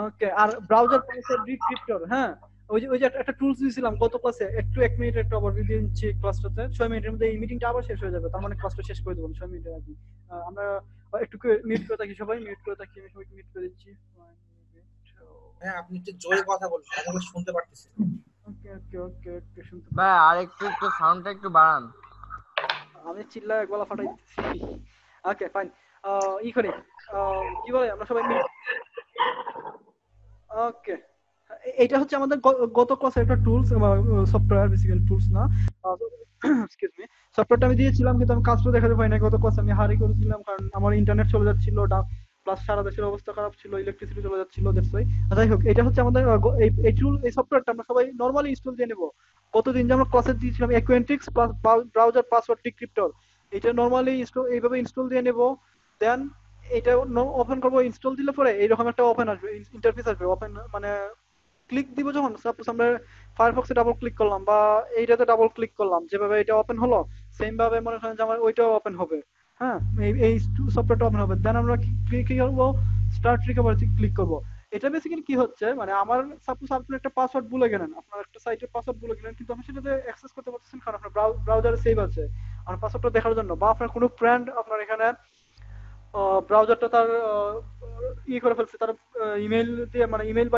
S2: ওকে আর ব্রাউজার পাসওয়ার্ড ডিক্রিপ্টর, হ্যাঁ ওই যে একটা টুলস দিয়েছিলাম গত ক্লাসে, একটু 1 মিনিট একটু ওভারভিউ দিয়ে দিচ্ছি ক্লাসটাতে। 6 মিনিটের মধ্যে এই মিটিংটা আবার শেষ হয়ে যাবে, তার মানে ক্লাসটা শেষ করে দেব 6 মিনিটের আগে। আমরা একটু মিউট করে থাকি, সবাই মিউট করে থাকি, আমি সবাইকে মিউট করে দিচ্ছি।
S15: হ্যাঁ আপনি একটু জোরে কথা বলুন, আমি শুনতে পারতেছি।
S2: ওকে ওকে ওকে ওকে শুনতে
S9: ভাই আর একটু সাউন্ডটা একটু বাড়ান।
S2: আমি চিল্লা একবেলা ফাটাই দিচ্ছি। ওকে ফাইন, ই করি কি বলে আমরা সবাই মিলে। ওকে এইটা হচ্ছে আমাদের গত ক্লাসের একটা টুলস, সফটওয়্যার বেসিক্যালি টুলস না, এক্সকিউজ মি, সফটওয়্যারটা আমি দিয়েছিলাম কিন্তু আমি কাজটা দেখাতে পারি না। গত ক্লাসে আমি হারি করেছিলাম কারণ আমার ইন্টারনেট চলে যাচ্ছিল, প্লাস সারা দেশের অবস্থা খারাপ ছিল, ইলেকট্রিসিটি চলে যাচ্ছিল, দ্যাটস ওয়াই। যাই হোক এটা হচ্ছে আমাদের এই সফটওয়্যারটা আমরা সবাই নরমালি ইনস্টল দিয়ে নেব। গতদিন যে আমরা ক্লাসে দিয়েছিলাম অ্যাকুয়েন্টিক্স প্লাস ব্রাউজার পাসওয়ার্ড ডিক্রিপ্টর, এটা নরমালি এইভাবে ইনস্টল দিয়ে নেব। দেন এটা ওপেন করব, ইনস্টল দিলে পরে এইরকম একটা ওপেন আসবে, ইন্টারফেস আসবে। ওপেন মানে ক্লিক দিব যখন, সাপোজ আমরা ফায়ারফক্সে ডাবল ক্লিক করলাম বা এইটাতে ডাবল ক্লিক করলাম, যেভাবে এটা ওপেন হলো সেম ভাবে মনে করেন যে আমার ওইটাও ওপেন হবে। হ্যাঁ এই সফটওয়্যারটা ওপেন হবে। দেন আমরা কি করব, স্টার্ট রিকভারি ক্লিক করব। এটা বেসিক্যালি কি হচ্ছে, মানে আমার সাপোজ আপনি একটা পাসওয়ার্ড ভুলে গেলেন, আপনার একটা সাইটের পাসওয়ার্ড ভুলে গেলেন, কিন্তু আপনি সেটাতে অ্যাক্সেস করতে পারতেছেন কারণ আপনার ব্রাউজারে সেভ আছে আপনার পাসওয়ার্ডটা দেখার জন্য, বা আপনার কোনো ফ্রেন্ড আপনার এখানে ব্রাউজারটা তার ই করে ফেলছে, তার ইমেইল দিয়ে, মানে ইমেইল